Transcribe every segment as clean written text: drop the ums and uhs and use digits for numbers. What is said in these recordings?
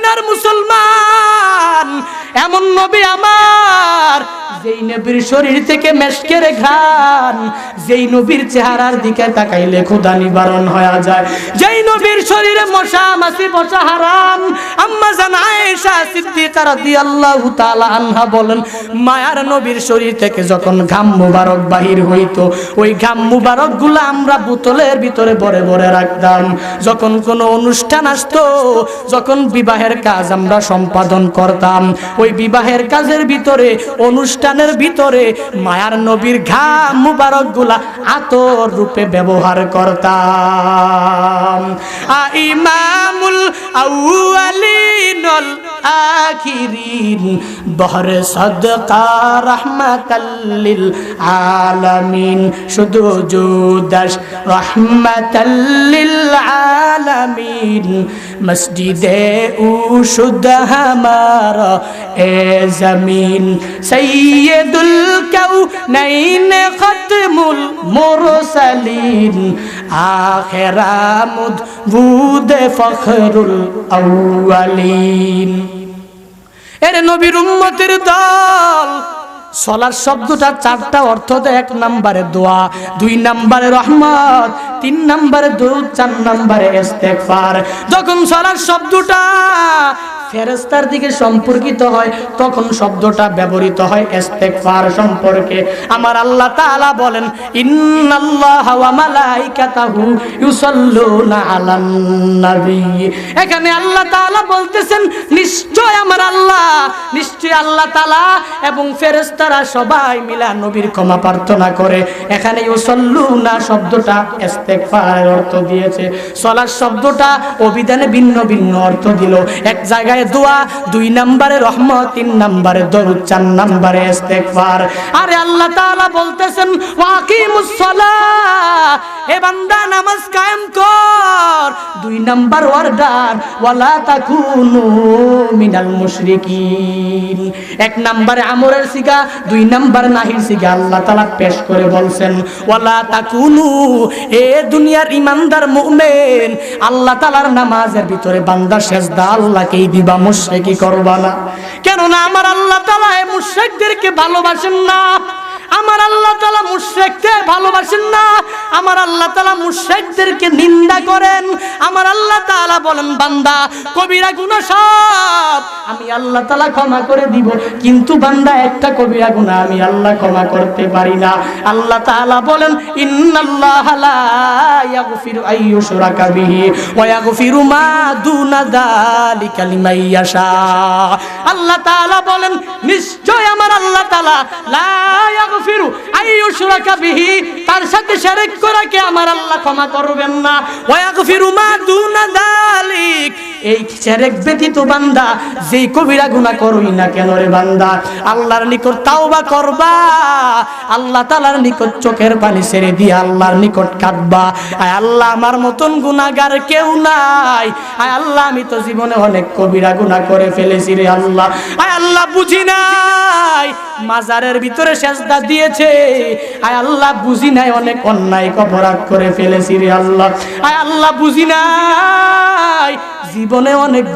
মদিনার মুসলমান, এমন নবী আমার যেই নবীর শরীর থেকে মেশকের ঘ্রাণ, যেই নবীর চেহারার দিকে তাকাইলে ক্ষুধা নিবারণ হয়ে যায়, যেই নবীর শরীরে মশা মাছি বসা হারাম। আম্মা জান আয়েশা সিদ্দিকা রাদিয়াল্লাহু তাআলা আনহা বলেন, মায়ার নবীর শরীর থেকে যখন ঘাম মুবারক বাহির হইতো, ওই ঘাম মুবারক গুলো আমরা বোতলের ভিতরে ভরে ভরে রাখতাম। যখন কোনো অনুষ্ঠান আসতো, যখন বিবাহের কাজ আমরা সম্পাদন করতাম, ওই বিবাহের কাজের ভিতরে, অনুষ্ঠানের ভিতরে মায়ার নবীর ঘাম মুবারক গুলা আতর রূপে ব্যবহার করতাম। ইমামুল আউয়ালিন ওয়াল আখিরিন বহরে সাদকা রাহমাতাল লিল আলামিন, শুধু জুদাস রাহমাতাল লিল আলামিন, মসজিদে উশুদ হামারা এ জমিন, সৈয়দুল কাউনাইন খতমুল মুরসালিন, আখিরামুদ বুদে ফখরুল আউয়ালিন। এর নবীর উম্মতের দল। সলার শব্দটা চারটা অর্থ দেয়। 1 নম্বরে দোয়া, 2 নম্বরে রহমত, 3 নম্বরে দুরূদ, 4 নম্বরে ইস্তেগফার। যখন সলার শব্দটা ফেরেশতার দিকে সম্পর্কিত হয়, তখন শব্দটা ব্যবহৃত হয় ইস্তেগফার সম্পর্কে। আমার আল্লাহ তাআলা বলেন, ইন্নাল্লাহা ওয়া মালাইকাতাহু ইউসাল্লুনা আলান নবী। এখানে আল্লাহ তাআলা বলতেছেন, নিশ্চয় আমার আল্লাহ, নিশ্চয় আল্লাহ তাআলা এবং ফেরেশতারা সবাই মিলে নবীর ক্ষমা প্রার্থনা করে। এখানে ইউসাল্লুনা শব্দটা ইস্তেগফারের অর্থ দিয়েছে। সলাত শব্দটা অভিধানে ভিন্ন ভিন্ন অর্থ দিল। এক জায়গায় দোয়া, 2 নম্বরে রহমত, 3 নম্বরে দরুদ, 4 নম্বরে ইস্তেগফার। আরে আল্লাহ তাআলা বলতেছেন, ওয়াকিমুস সালাহ, হে বান্দা নামাজ কায়েম কর। 2 নম্বর অর্ডার, ওয়ালা তাকুনু মিনাল মুশরিকিন। 1 নম্বরে আমরের সিগা, 2 নম্বর নাহির সিগা আল্লাহ তাআলা পেশ করে বলছেন, ওয়ালা তাকুনু, এ দুনিয়ার ইমানদার মুমিন, আল্লাহ তাআলার নামাজের ভিতরে বান্দা সেজদা আল্লাহকেই দিবা, মুশরিকি করবা না। কেন না আমার আল্লাহ তাআলা এই মুশরিকদেরকে ভালোবাসেন না। আমার আল্লাহ তাআলা মুশরিকদের ভালোবাসেন না। আমার আল্লাহ তাআলা মুশরিকদেরকে নিন্দা করেন। আমার আল্লাহ তাআলা বলেন, বান্দা কবিরা গুনাহ সব আমি আল্লাহ তাআলা ক্ষমা করে দিব, কিন্তু বান্দা একটা কবিরা গুনাহ আমি আল্লাহ ক্ষমা করতে পারি না। আল্লাহ তাআলা বলেন, ইন্নাল্লাহা লা ইয়াগফিরু আইয়ুশরাকা বিহি ওয়া ইয়াগফিরু মা দুনা যালিকা লিমান ইয়াশা। আল্লাহ তাআলা বলেন, নিশ্চয় আমার আল্লাহ তাআলা লা ইয়াগফিরু আইয়ুশরাকা বিহি, তার সাথে শিরক করাকে আমার আল্লাহ ক্ষমা করবেন না। ওয়া ইয়াগফিরু মা দুনা যালিক, এই শিরক ব্যতীত বান্দা যেই কবিরা গুনাহ করই না কেন রে বান্দা, আল্লাহর নিকট তাওবা করবা, আল্লাহ তাআলার নিকট চোখের পানি ছেড়ে দিয়ে আল্লাহর নিকট কাঁদবা। আয় আল্লাহ, আমার মতন গুনাহগার কেউ নাই। আয় আল্লাহ, আমি তো জীবনে অনেক কবিরা গুনাহ করে ফেলেছি রে আল্লাহ। আয় আল্লাহ, বুঝি নাই মাজারের ভিতরে সেজদা দিয়েছে। আয় আল্লাহ, বুঝি নাই অনেক অন্যায় অপরাধ করে ফেলেছি রে আল্লাহ। আয় আল্লাহ, বুঝি নাই জীবনে অনেক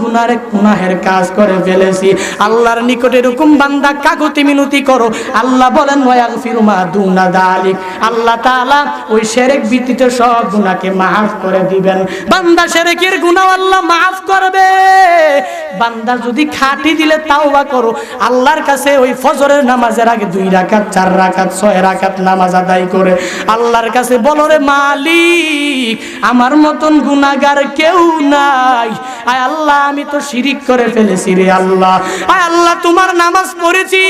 গুনাহের কাজ করে ফেলেছি। আল্লাহর নিকটে এরকম বান্দা কাকুতি মিনতি করো, আল্লাহ বলেন ওয়াগফিরু মা দুনা যালিক, আল্লাহ তাআলা ওই শিরক ব্যতীত সব গুনাহকে maaf করে দিবেন। বান্দা শিরকের গুনাহ আল্লাহ maaf করবে। বান্দা যদি খাঁটি দিলে তাওবা করো, আল্লাহর কাছে ওই ফজরের নামাজের আগে 2 রাকাত, 4 রাকাত, 6 রাকাত নামাজ আদায় করে আল্লাহর কাছে বলো, রে মালিক, আমার মতন গুনাহগার কেউ নাই। আয় আল্লাহ, আমি তো শিরিক করে ফেলেছি রে আল্লাহ। আয় আল্লাহ, তোমার নামাজ পড়েছি,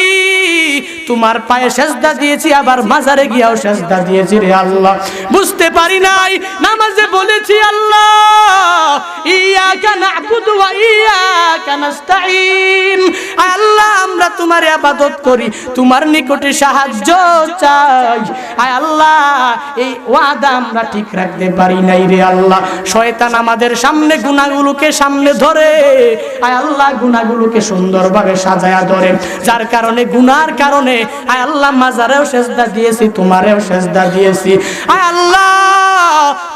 তোমার পায়ে সেজদা দিয়েছি, আবার মাজারে গিয়েও সেজদা দিয়েছি রে আল্লাহ। বুঝতে পারি নাই নামাজে বলেছি, আল্লাহ ইয়াকা না'বুদু ওয়া ইয়াকা নাস্তাঈন। আল্লাহ, আমরা তোমার ইবাদত করি, তোমার নিকটে সাহায্য চাই। আয় আল্লাহ, এই ওয়াদা আমরা ঠিক রাখতে পারি নাই রে আল্লাহ। শয়তান আমাদের সামনে গুনাহগুলোকে সামনে ধরে, আয় আল্লাহ, গুনাহগুলোকে সুন্দরভাবে সাজায়া ধরে, যার কারণে গুনার কারণে আয় আল্লাহ মাজারেও সেজদা দিয়েছি, তোমারেও সেজদা দিয়েছি। আয় আল্লাহ,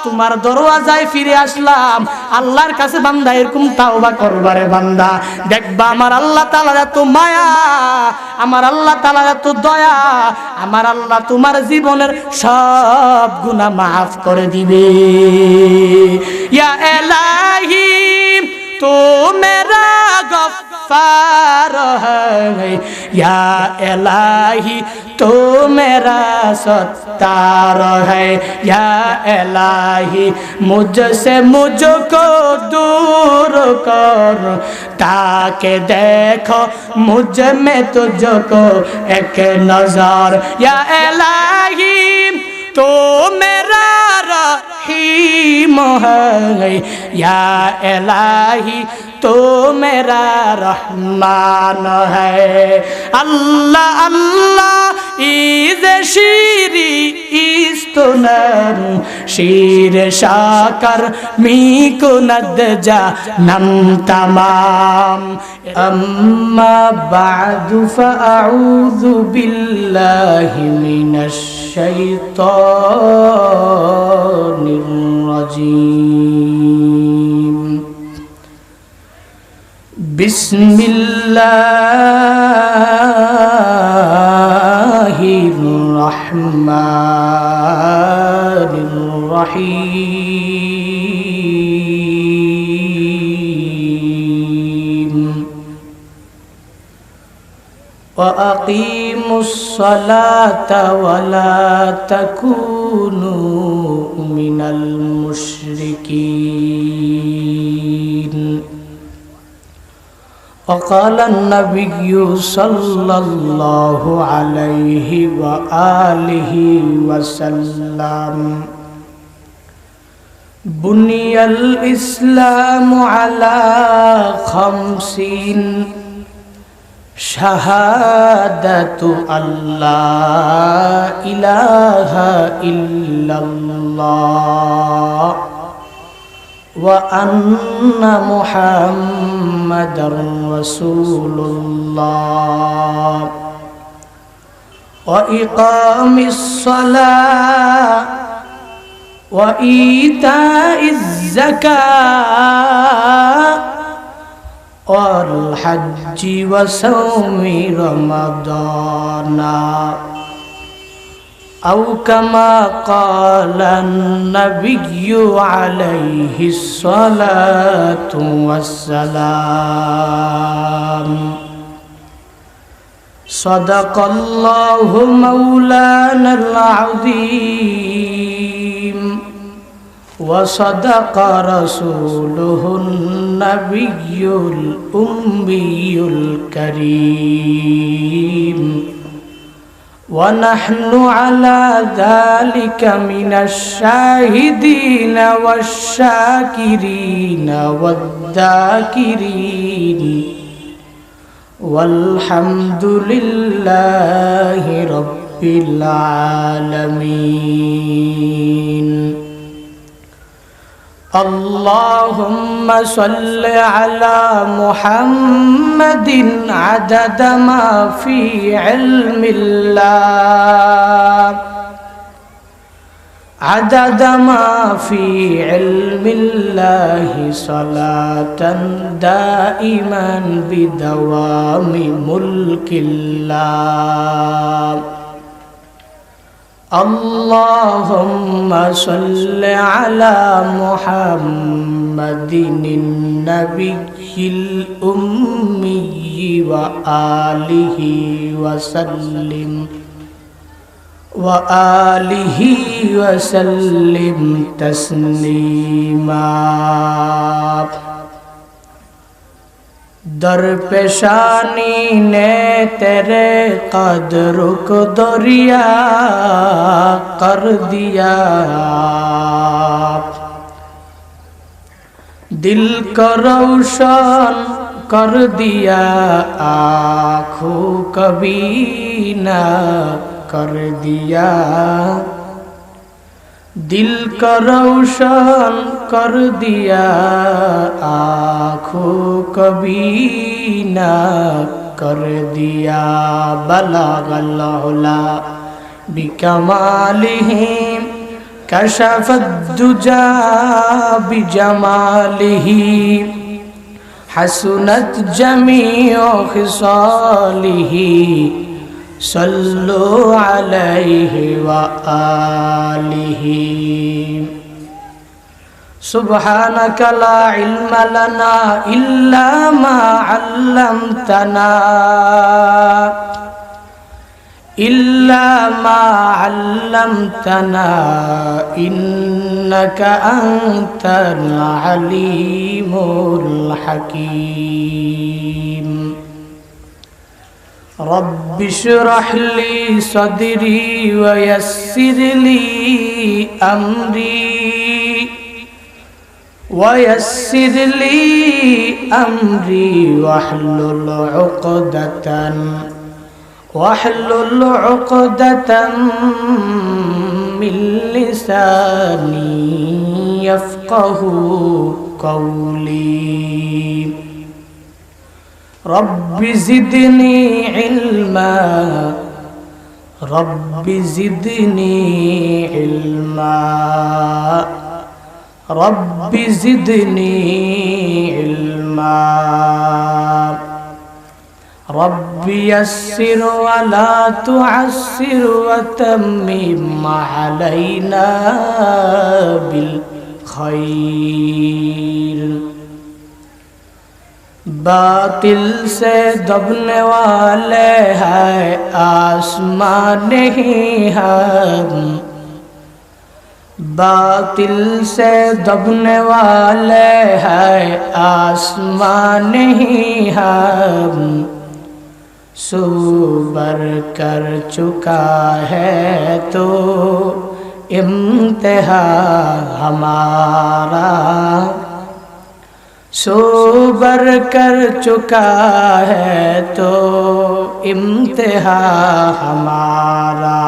তোমার দরওয়াজায় ফিরে আসলাম। আল্লাহর কাছে বান্দা এরকম তাওবা করবারে বান্দা, বান্দা, দেখবা আমার আল্লাহ তাআলার এত মায়া, আমার আল্লাহ তাআলার এত দয়া, আমার আল্লাহ তোমার জীবনের সব গুনাহ মাফ করে দিবে। ইয়া ইলাহি তো মেরা गफ्फार है, या इलाही तो मेरा सत्तार है, या इलाही मुझसे मुझको दूर कर, ताकि देखो मुझ में तुझको एक नजर, या इलाही तो मेरा रहीम है, या इलाही तो मेरा रहमान है। अल्लाह अल्लाह इज़ शीरी इस्तुनर शीर शाकर मी कुनद जा नम तमाम। अम्मा बादु फ़अऊज़ु बिल्लाहि मिनश शैतानिर रजीम। बिस्मिल्लाहिर रहमानिर रहीम। व अक़ीमुस सलाता व ला तकूनू मिनल मुश्रिकीन। وقال النبي صلى الله عليه وآله وسلم بني الإسلام على 50 شهادة أن لا إله إلا الله وأن محمدًا رسول الله وإقام الصلاة وإيتاء الزكاة والحج وصوم رمضان، أو كما قال النبي عليه الصلاة والسلام. صدق الله مولانا العظيم وصدق رسوله النبي الأمي الكريم، ونحن على ذلك من الشاهدين والشاكرين والذاكرين، والحمد لله رب العالمين. اللهم صل على محمد عدد ما في علم الله، عدد ما في علم الله صلاة دائما بدوام ملك الله. اللهم صل على محمد النبي الأمي وآله وسلم وآله وسلم تسليما. در पेशानी ने तेरे कदर को दरिया कर दिया, दिल को रोशन कर दिया, आँखों कभी ना कर दिया, दिल को रोशन कर दिया, आँखों कभी ना कर दिया. बलगल उला बिकमालिही कशफद दुजा बिजमालिही, حسنت جميع خصاله صلوا عليه وآله سبحانك لا علم لنا إلا ما علمتنا إنك أنت العليم الحكيم رب اشرح لي صدري ويسر لي أمري واحلل عقدة من لساني يفقه قولي رب زدني علما رب زدني علما رب يسر ولا تعسر وتمم علينا بالخير باطل سے دبنے والے ہیں آسمان نہیں ہم باطل سے دبنے والے ہیں آسمان نہیں ہم سو بر کر چکا ہے تو امتحا ہمارا سو بر کر چکا ہے تو امتحا ہمارا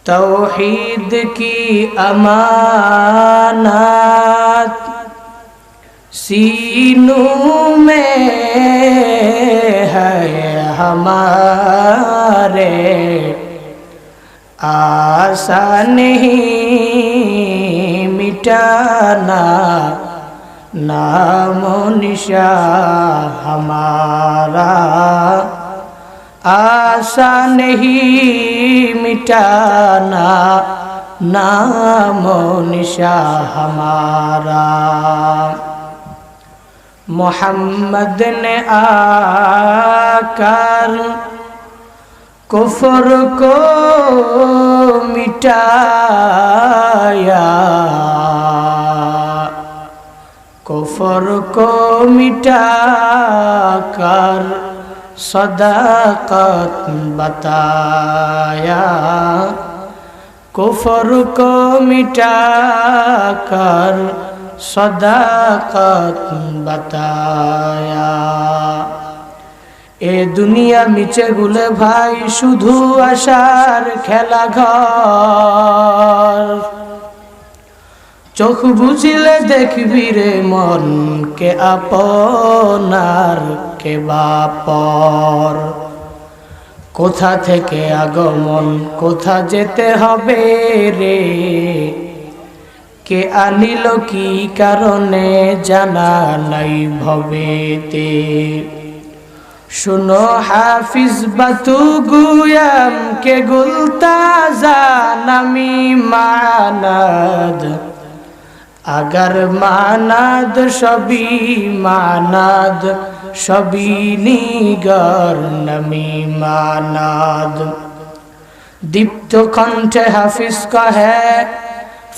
توحید کی امانات سینوں میں ہے ہمارے آسان نہیں مٹانا نام و نشان ہمارا آسان نہیں مٹانا نام و نشان ہمارا محمد نے آ کر کفر کو مٹایا کفر کو مٹا کر صداقت بتایا کفر کو مٹا کر صداقت بتایا এ দুনিয়া মিছে গুলে ভাই শুধু আশার খেলা ঘর চোখ বুঝিলে দেখবি রে মন কে আপনার কে বাপর কোথা থেকে আগমন কোথা যেতে হবে রে কে আনিল কি কারণে জানা নাই ভবেতে শুনো হাফিজ বাতু গুয়াম কে গুলতাজা নামি মানাদ আগার মানাদ সবই নিগর নামি মানাদ দীপ্ত কণ্ঠে হাফিজ কহে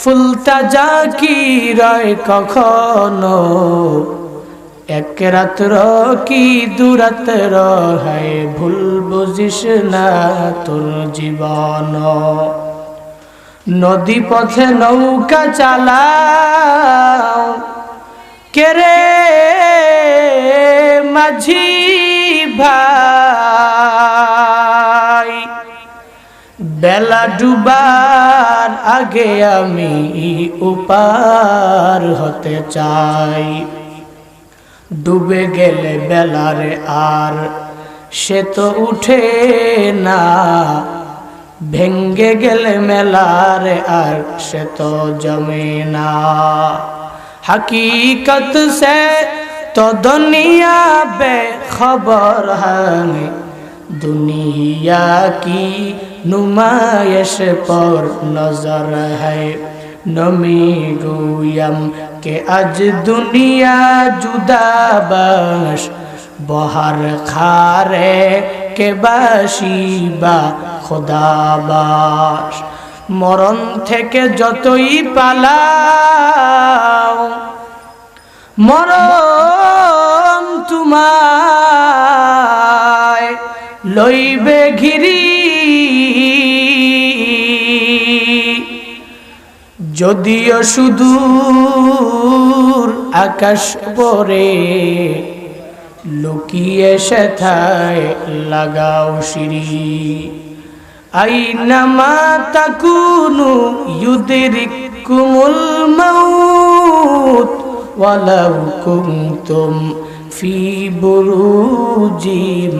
ফুলতাজা কি রয় কখনো এক রাত্র কি দুরাত্র হয় ভুল বুঝিস না তোর জীবন নদী পথে নৌকা চালাও কেরে মাঝি ভাই বেলা ডুবার আগে আমি উপার হতে চাই ডুবে গেলে বেলারে আর সে তো উঠে না ভেঙ্গে গেলে মেলারে আর সে তো জমে না हकीकत से तो दुनिया बेखबर है, दुनिया की नुमाइश पर नजर है। नमी गोयम के आज दुनिया जुदा बश, बहर खारे के बाशिबा खुदाबाश। মরণ থেকে যতই পালাও, মরণ তোমায় লইবে ঘিরি। যদিও সুদূর আকাশ পরে, লুকিয়ে সেথায় লাগাও সিঁড়ি। আইনামা তাকুনু ইউদরিকুমুল মাউত ওয়ালাউ কুনতুম ফি বুরুজিম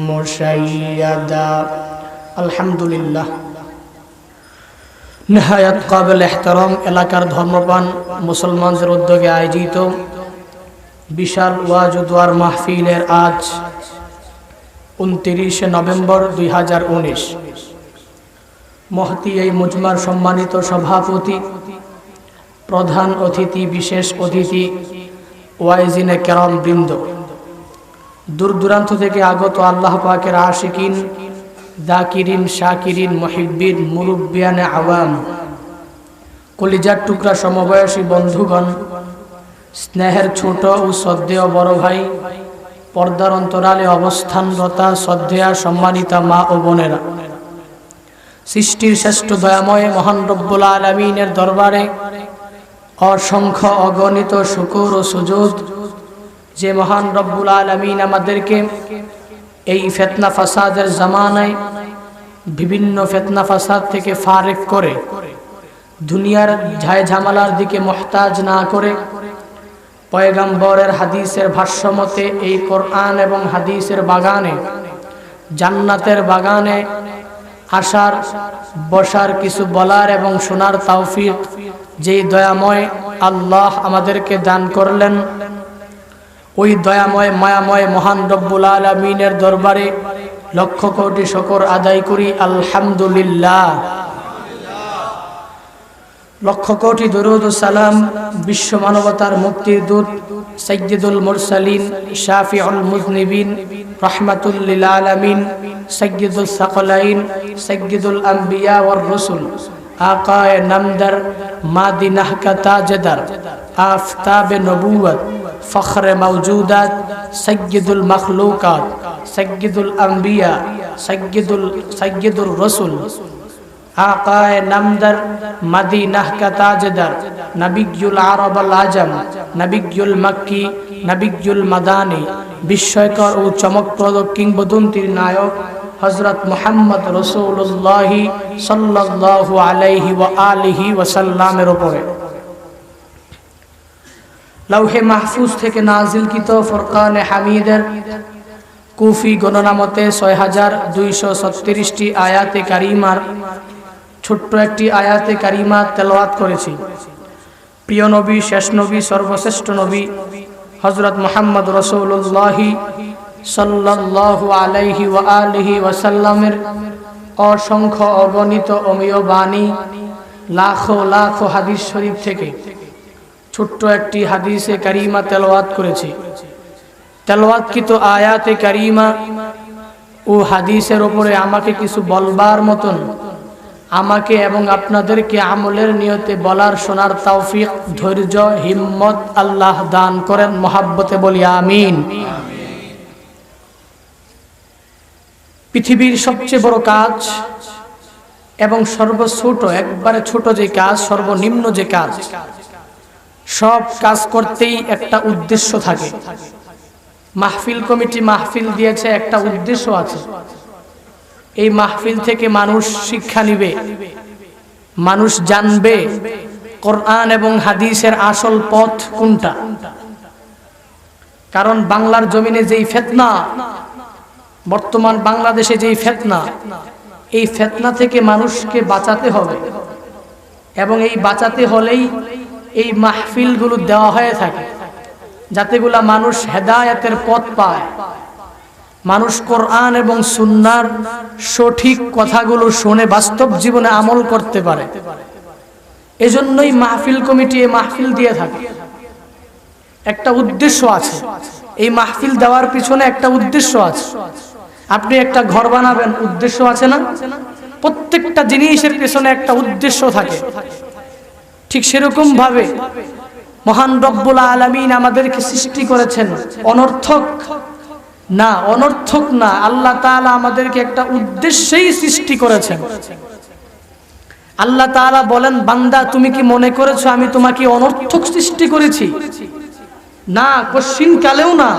মুশাইয়াদা। আলহামদুলিল্লাহ। নিহায়াত কাবিল ইহতারাম এলাকার ধর্মপ্রাণ মুসলমানদের উদ্যোগে আয়োজিত বিশাল ওয়াজ ও দোয়ার মাহফিলের আজ 29 নভেম্বর 2019। মহতি এই মুজমার সম্মানিত সভাপতি, প্রধান অতিথি, বিশেষ অতিথি, ওয়াইজিনে কেরাম বৃন্দ, দূর দূরান্ত থেকে আগত আল্লাহ পাকের আশিকিন, দাকিরিন, শাকিরিন, মুহিব্বিন, মুরব্বিয়ানে আওয়াম, কলিজার টুকরা সমবয়সী বন্ধুগণ, স্নেহের ছোট ও শ্রদ্ধেয় বড় ভাই, পর্দার অন্তরালে অবস্থানরতা শ্রদ্ধেয়া সম্মানিতা মা ও বোনেরা, সৃষ্টির শ্রেষ্ঠ দয়াময় মহান রব্বুল আলামিনের দরবারে অসংখ্য অগণিত শুকর ও সুজুদ, যে মহান রব্বুল আলামিন আমাদেরকে এই ফিতনা ফাসাদের জামানায় বিভিন্ন ফিতনা ফাসাদ থেকে ফারেক করে দুনিয়ার ঝায় ঝামেলার দিকে মুহতাজ না করে পয়গম্বরের হাদিসের ভাষ্যমতে এই কোরআন এবং হাদিসের বাগানে, জান্নাতের বাগানে আসার, বসার, কিছু বলার এবং শোনার তৌফিক যেই দয়াময় আল্লাহ আমাদেরকে দান করলেন, ওই দয়াময় মায়াময় মহান রব্বুল আলামিনের দরবারে লক্ষ কোটি শুকর আদায় করি আলহামদুলিল্লাহ। লক্ষ কোটি দরুদ ও সালাম বিশ্ব মানবতার মুক্তির দূত সাইয়্যিদুল মুরসালিন, শাফিউল মুযনিবিন, রাহমাতুল লিল আলামিন, সাইয়্যিদুস সাকলাইন, সাইয়্যিদুল আম্বিয়া ওয়ার রাসূল, আকায়ে নামদার, মাদিনাহ কা তাজদার, আফতাবে নবুয়ত, ফখরে মাওজুদাত, সাইয়্যিদুল মখলুকাত, সাইয়্যিদুল আম্বিয়া, সাইয়্যিদুর রাসূল, আকায়ে নামদার, মাদিনাহ কা তাজদার, নবিয়ুল আরব আল আজম, নবিয়ুল মক্কি, নবিয়ুল মাদানী, বিস্ময়কর ও চমকপ্রদ কিংবদন্তির নায়ক হযরত মুহাম্মদ রাসূলুল্লাহ সাল্লাল্লাহু আলাইহি ওয়া আলিহি ওয়াসাল্লামের উপরে লৌহে মাহফুজ থেকে নাজিলকৃত ফুরকানে হামিদের কুফি গণনা মতে 6236টি আয়াতে কারিমার ছোট্ট একটি আয়াতে কারিমা তেলাওয়াত করেছি। প্রিয় নবী, শেষ নবী, সর্বশ্রেষ্ঠ নবী হযরত মুহাম্মদ রাসূলুল্লাহ সাল্লাল্লাহু আলাইহি ওয়া আলিহি ওয়াসাল্লামের অসংখ্য অগণিত অমীয় বাণী, লাখো লাখো হাদিস শরীফ থেকে ছোট্ট একটি হাদিসে কারিমা তেলাওয়াত করেছি। তেলাওয়াতকৃত আয়াতে কারিমা ও হাদিসের উপরে আমাকে কিছু বলবার মতন, আমাকে এবং আপনাদেরকে আমলের নিয়তে বলার শোনার তৌফিক, ধৈর্য, হিম্মত আল্লাহ দান করেন। মহাব্বতে বলি আমিন। পৃথিবীর সবচেয়ে বড় কাজ এবং সর্বছোট, একবারে ছোট যে কাজ, সর্বনিম্ন যে কাজ, সব কাজ করতেই একটা উদ্দেশ্য থাকে। মাহফিল কমিটি মাহফিল দিয়েছে, একটা উদ্দেশ্য আছে। এই মাহফিল থেকে মানুষ শিক্ষা নিবে, মানুষ জানবে কোরআন এবং হাদিসের আসল পথ কোনটা। কারণ বাংলার জমিনে যেই ফিতনা, বর্তমান বাংলাদেশে যেই ফিতনা, এই ফিতনা থেকে মানুষকে বাঁচাতে হবে এবং এই বাঁচাতে হলেই এই মাহফিলগুলো দেওয়া হয়ে থাকে, যাতেগুলা মানুষ হেদায়েতের পথ পায়, মানুষ কোরআন এবং সুন্নাহর সঠিক কথাগুলো শুনে বাস্তব জীবনে আমল করতে পারে। এজন্যই মাহফিল কমিটি এই মাহফিল দিয়ে থাকে। একটা উদ্দেশ্য আছে, এই মাহফিল দেওয়ার পিছনে একটা উদ্দেশ্য আছে। আপনি একটা ঘর বানাবেন, উদ্দেশ্য আছে না? প্রত্যেকটা জিনিসের পিছনে একটা উদ্দেশ্য থাকে। ঠিক সেরকম ভাবে মহান রব্বুল আলামিন আমাদেরকে সৃষ্টি করেছেন অনর্থক না, অনর্থক না। আল্লাহ তাআলা আমাদেরকে একটা উদ্দেশ্যেই সৃষ্টি করেছেন। আল্লাহ তাআলা বলেন, বান্দা তুমি কি মনে করেছো আমি তোমাকে অনর্থক সৃষ্টি করেছি? না, কোশ্চিন কালেও না।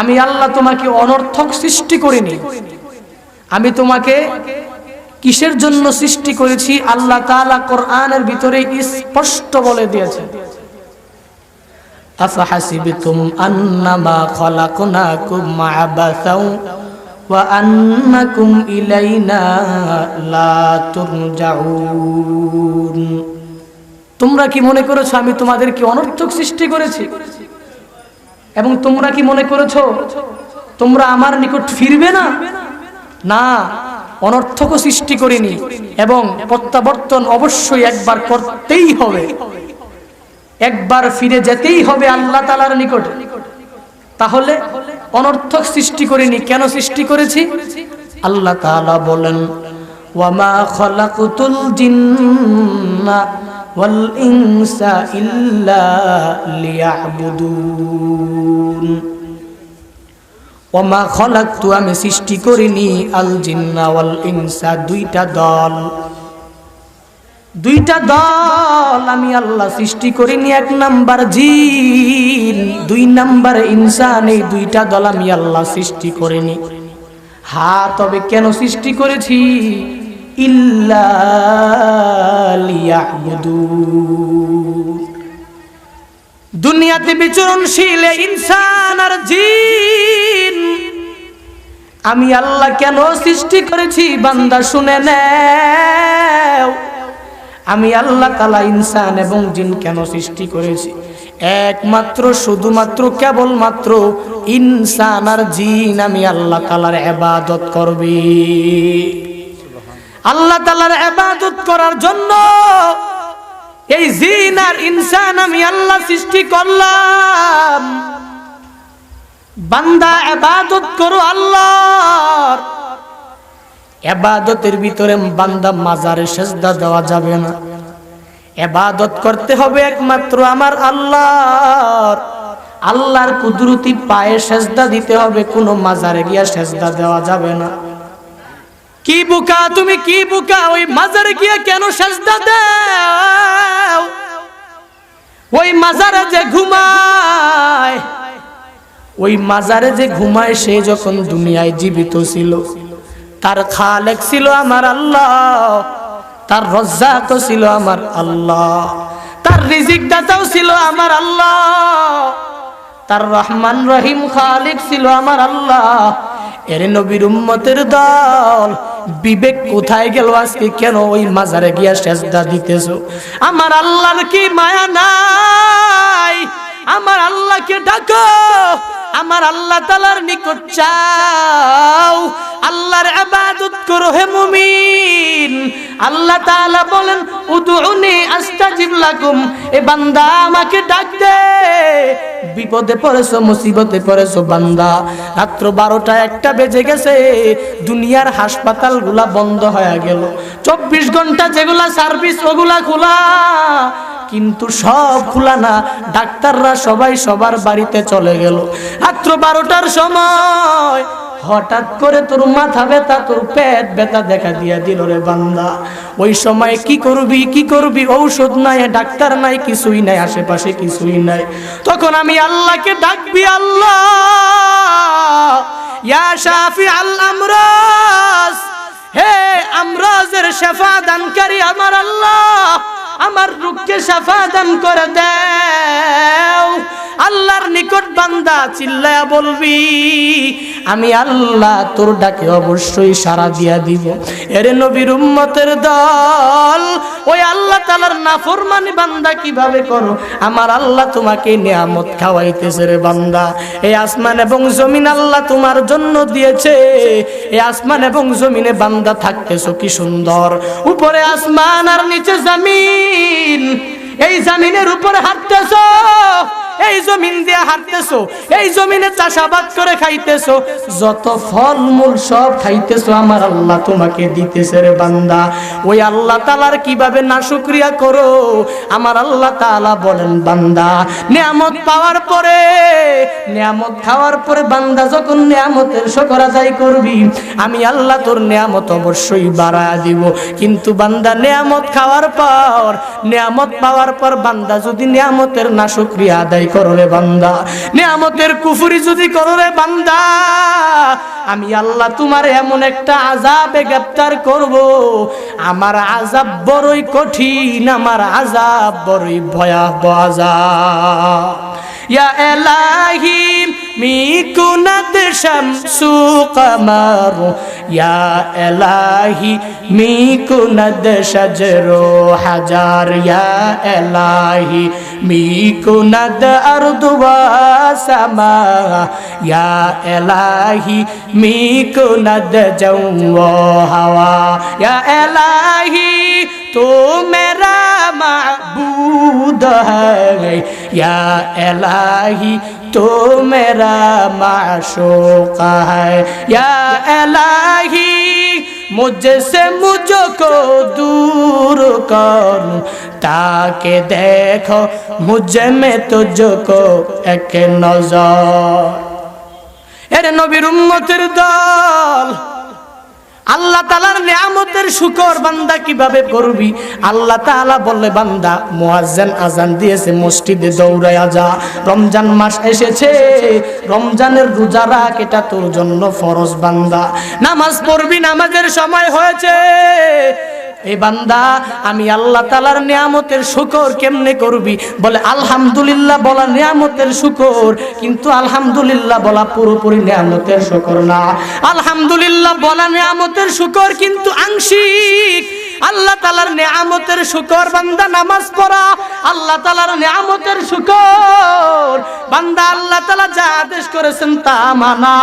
আমি আল্লাহ তোমাকে অনর্থক সৃষ্টি করিনি। আমি তোমাকে কিসের জন্য সৃষ্টি করেছি আল্লাহ তাআলা কোরআনের ভিতরে স্পষ্ট বলে দিয়েছেন। আফাহাসিবতুম আন্নামা খলাকনাকুম আবাসাও ওয়া আন্নাকুম ইলাইনা লা তুরজাউন। তোমরা কি মনে করেছো আমি তোমাদেরকে অনর্থক সৃষ্টি করেছি? এবং তোমরা কি মনে করেছো তোমরা আমার নিকট ফিরবে না? না, অনর্থক সৃষ্টি করিনি। এবং প্রত্যাবর্তন অবশ্যই একবার করতেই হবে, একবার ফিরে যেতেই হবে আল্লাহ তাআলার নিকটে। তাহলে অনর্থক সৃষ্টি করিনি। কেন সৃষ্টি করেছি? আল্লাহ তাআলা বলেন, ওয়ামা খালাকুতুল জিন্না ওয়াল ইনসা ইল্লা লিয়াবুদুন। ওয়ামা খালাকতু আমি সৃষ্টি করিনি আল জিন্না ওয়াল ইনসা দুইটা দল, দুইটা দল আমি আল্লাহ সৃষ্টি করিনি। এক নাম্বার জিন, দুই নাম্বার ইনসান। এই দুইটা দল আমি আল্লাহ সৃষ্টি করিনি। হ্যাঁ, তবে কেন সৃষ্টি করেছি? ইল্লা লিয়াবুদুন। দুনিয়াতে বিচরণশীল ইনসান আর জিন আমি আল্লাহ কেন সৃষ্টি করেছি বান্দা শুনে নাও। আমি আল্লাহ তাআলা ইনসান এবং জিন কেন সৃষ্টি করেছি? একমাত্র শুধুমাত্র কেবলমাত্র ইনসান আর জিন আমি আল্লাহ তাআলার ইবাদত করবে। আল্লাহ তাআলার ইবাদত করার জন্য এই জিন আর ইনসান আমি আল্লাহ সৃষ্টি করলাম। বান্দা ইবাদত করো আল্লাহর। ইবাদতের ভিতরে বান্দা মাজারে সিজদা দেওয়া যাবে না। ইবাদত করতে হবে একমাত্র আমার আল্লাহর। আল্লাহর কুদরতি পায়ে সিজদা দিতে হবে, কোনো মাজারে গিয়া সিজদা দেওয়া যাবে না। কি বুকা তুমি, কি বুকা? ওই মাজারে গিয়া কেন সিজদা দাও? ওই মাজারে যে ঘুমায়, ওই মাজারে যে ঘুমায় সে যখন দুনিয়ায় জীবিত ছিল তার খালেক ছিল আমার আল্লাহ, তার রজ্জাক ছিল আমার আল্লাহ, তার রিজিক দাতাও ছিল আমার আল্লাহ, তার রহমান রহিম খালিক ছিল আমার আল্লাহ। এর নবীর উম্মতের দল বিবেক কোথায় গেল আজকে? কেন ওই মাজারে গিয়া সিজদা দিতেছো? আমার আল্লাহর কি মায়া নাই? আমার আল্লাহকে ডাকো, আমার আল্লাহ তাআলার নিকট চাও, আল্লাহর ইবাদত করো হে মুমিন। আল্লাহ তাআলা বলেন, উদউনি আস্তাজিব লাকুম। এ বান্দা আমাকে ডাক দে। বিপদে পড়েছো, মুসিবতে পড়েছো বান্দা, রাত্র 12টা 1টা বেজে গেছে, দুনিয়ার হাসপাতালগুলা বন্ধ হয়ে গেল, 24 ঘন্টা যেগুলা সার্ভিস ওগুলা খোলা, কিন্তু সব খোলা না। ডাক্তাররা সবাই সবার বাড়িতে চলে গেল। রাত্র 12টার সময় হঠাৎ করে তোর মাথা ব্যথা, তোর পেট ব্যথা দেখা দিয়া দিল রে বান্দা। ওই সময় কি করবি, কি করবি? ঔষধ নাই, ডাক্তার নাই, কিছুই নাই, আশেপাশে কিছুই নাই। তখন আমি আল্লাহকে ডাকবি, আল্লাহ ইয়া শাফি আল আমরাজ, হে আমরাজের শিফা দানকারী আমার আল্লাহ, আমার রোগকে শিফা দান করে দাও। আল্লাহর নিকট বান্দা চিল্লায়া বলবি আমি আল্লাহ তোর ডাকে অবশ্যই সাড়া দিয়া দিব। এরে নবীর উম্মতের দল, ওই আল্লাহ তাআলার নাফরমানি বান্দা কিভাবে করো? আমার আল্লাহ তোমাকে নিয়ামত খাওয়াইতেছে রে বান্দা। এই আসমান এবং জমিন আল্লাহ তোমার জন্য দিয়েছে। এই আসমান এবং জমিনে বান্দা থাকতেছো কি সুন্দর, উপরে আসমান আর নিচে জমিন। এই জমিনের উপরে হাঁটতেছো, এই জমিন দিয়ে হাঁটতেছো, এই জমিনে চাষাবাদ করে খাইতেছো, যত ফলমূল সব খাইতেছো আমার আল্লাহ তোমাকে দিতেছে রে বান্দা। ওই আল্লাহ তাআলার কিভাবে নাশুকরিয়া করো? আমার আল্লাহ তাআলা বলেন বান্দা নিয়ামত পাওয়ার পরে, নিয়ামত খাওয়ার পরে বান্দা যখন নিয়ামতের শুকর আদায় করবি আমি আল্লাহ তোর নিয়ামত অবশ্যই বাড়ায়া দিব। কিন্তু বান্দা নিয়ামত খাওয়ার পর, নিয়ামত পাওয়ার পর বান্দা যদি নিয়ামতের নাশুকরিয়া আদায় করো রে বান্দা, নিয়ামতের কুফরি যদি করো রে বান্দা, আমি আল্লাহ তোমার এমন একটা আযাবে গ্রেফতার করব, আমার আযাব বড়ই কঠিন, আমার আযাব বড়ই ভয়াবহ আযাব। ইয়া ইলাহি মিকুনাদ শামসু কমার, ইয়া ইলাহি মিকুনাদ শাজরু হাজার, ইয়া ইলাহি মিকুনাদ আরদু ওয়া সামা, ইয়া ইলাহি মিকুনাদ জাও ওয়া হাওয়া, ইয়া ইলাহি তো মেরা মাবুদ है, या इलाही तो मेरा माशूक है, या इलाही मुझसे मुझको दूर कर, ताकि देखो मुझ में तुझको एक नजर। এরে নবীর উম্মতের দল, আল্লাহ তাআলার নিয়ামতের শুকর বান্দা কিভাবে করবি? আল্লাহ তাআলা বললে বান্দা মুয়াজ্জিন আযান দিয়েছে, মসজিদে দৌড়ায়া যা। রমজান মাস এসেছে, রমজানের রোজা রাখ, এটা তোর জন্য ফরজ বান্দা। নামাজ পড়বি, নামাজের সময় হয়েছে। এই বান্দা আমি আল্লাহ তাআলার নিয়ামতের শুকর কেমনে করবি? বলে আলহামদুলিল্লাহ বলা নিয়ামতের শুকর, কিন্তু আলহামদুলিল্লাহ বলা পুরোপুরি নিয়ামতের শুকর না। আলহামদুলিল্লাহ বলা নিয়ামতের শুকর কিন্তু আংশিক। আল্লাহ তাআলার নিয়ামতের শুকর বান্দা নামাজ পড়া, আল্লাহ তাআলার নিয়ামতের শুকর বান্দা আল্লাহ তাআলা যা আদেশ করেছেন তা মানা,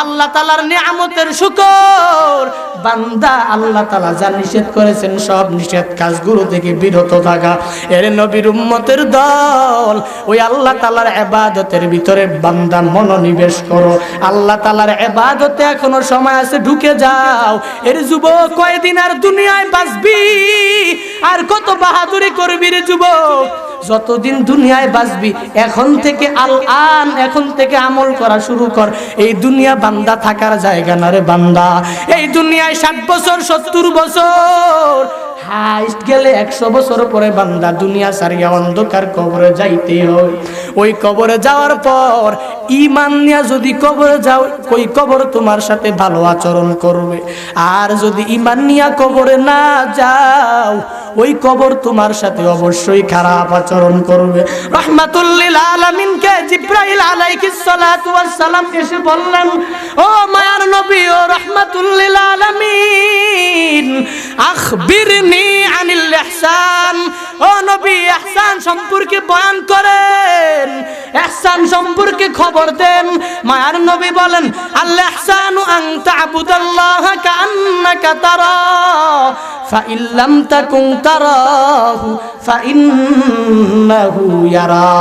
আল্লাহ তাআলার নিয়ামতের শুকর বান্দা আল্লাহ তাআলা যা নিষেধ করেছেন সব নিষেধ কাজগুলো থেকে বিরত থাকা। এর নবীর উম্মতের দল, ওই আল্লাহ তাআলার ইবাদতের ভিতরে বান্দা মনোনিবেশ করো। আল্লাহ তাআলার ইবাদতে এখনো সময় আছে, ঢুকে যাও। এর যুবক কয়দিন আর দুনিয়ায় বাঁচবি, আর কত বাহাদুরি করবি রে যুবক? যতদিন দুনিয়ায় বাঁচবি এখন থেকে এখন থেকে আমল করা শুরু কর। এই দুনিয়া বান্দা থাকার জায়গা না রে বান্দা। এই দুনিয়ায় 60 বছর 70 বছর, হাইস্ট গেলে 100 বছর পরে বান্দা দুনিয়া ছাড়িয়া অন্ধকার কবরে যাইতে হয়। ওই কবরে যাওয়ার পর ঈমান নিয়ে যদি কবরে যাও, ওই কবর তোমার সাথে ভালো আচরণ করবে। আর যদি ঈমান নিয়ে কবরে না যাও, ওই কবর তোমার সাথে অবশ্যই খারাপ আচরণ করবে। রাহমাতুল লিল আলামিন কে জিবরাইল আলাইহিস সালাতু ওয়াস সালাম এসে বললেন, ও মায়ার নবী, ও রাহমাতুল লিল আলামিন, আখবিরনি আনিল ইহসান। ও নবী, ইহসান সম্পর্কে বয়ান করেন, ইহসান সম্পর্কে খবর দেন। মায়ার নবী বলেন, আল ইহসানু আন তা'বুদাল্লাহা কাআন্নাকা তারা, ফাইন লাম তাকুন তারাহু ফাইন্নাহু ইয়ারা।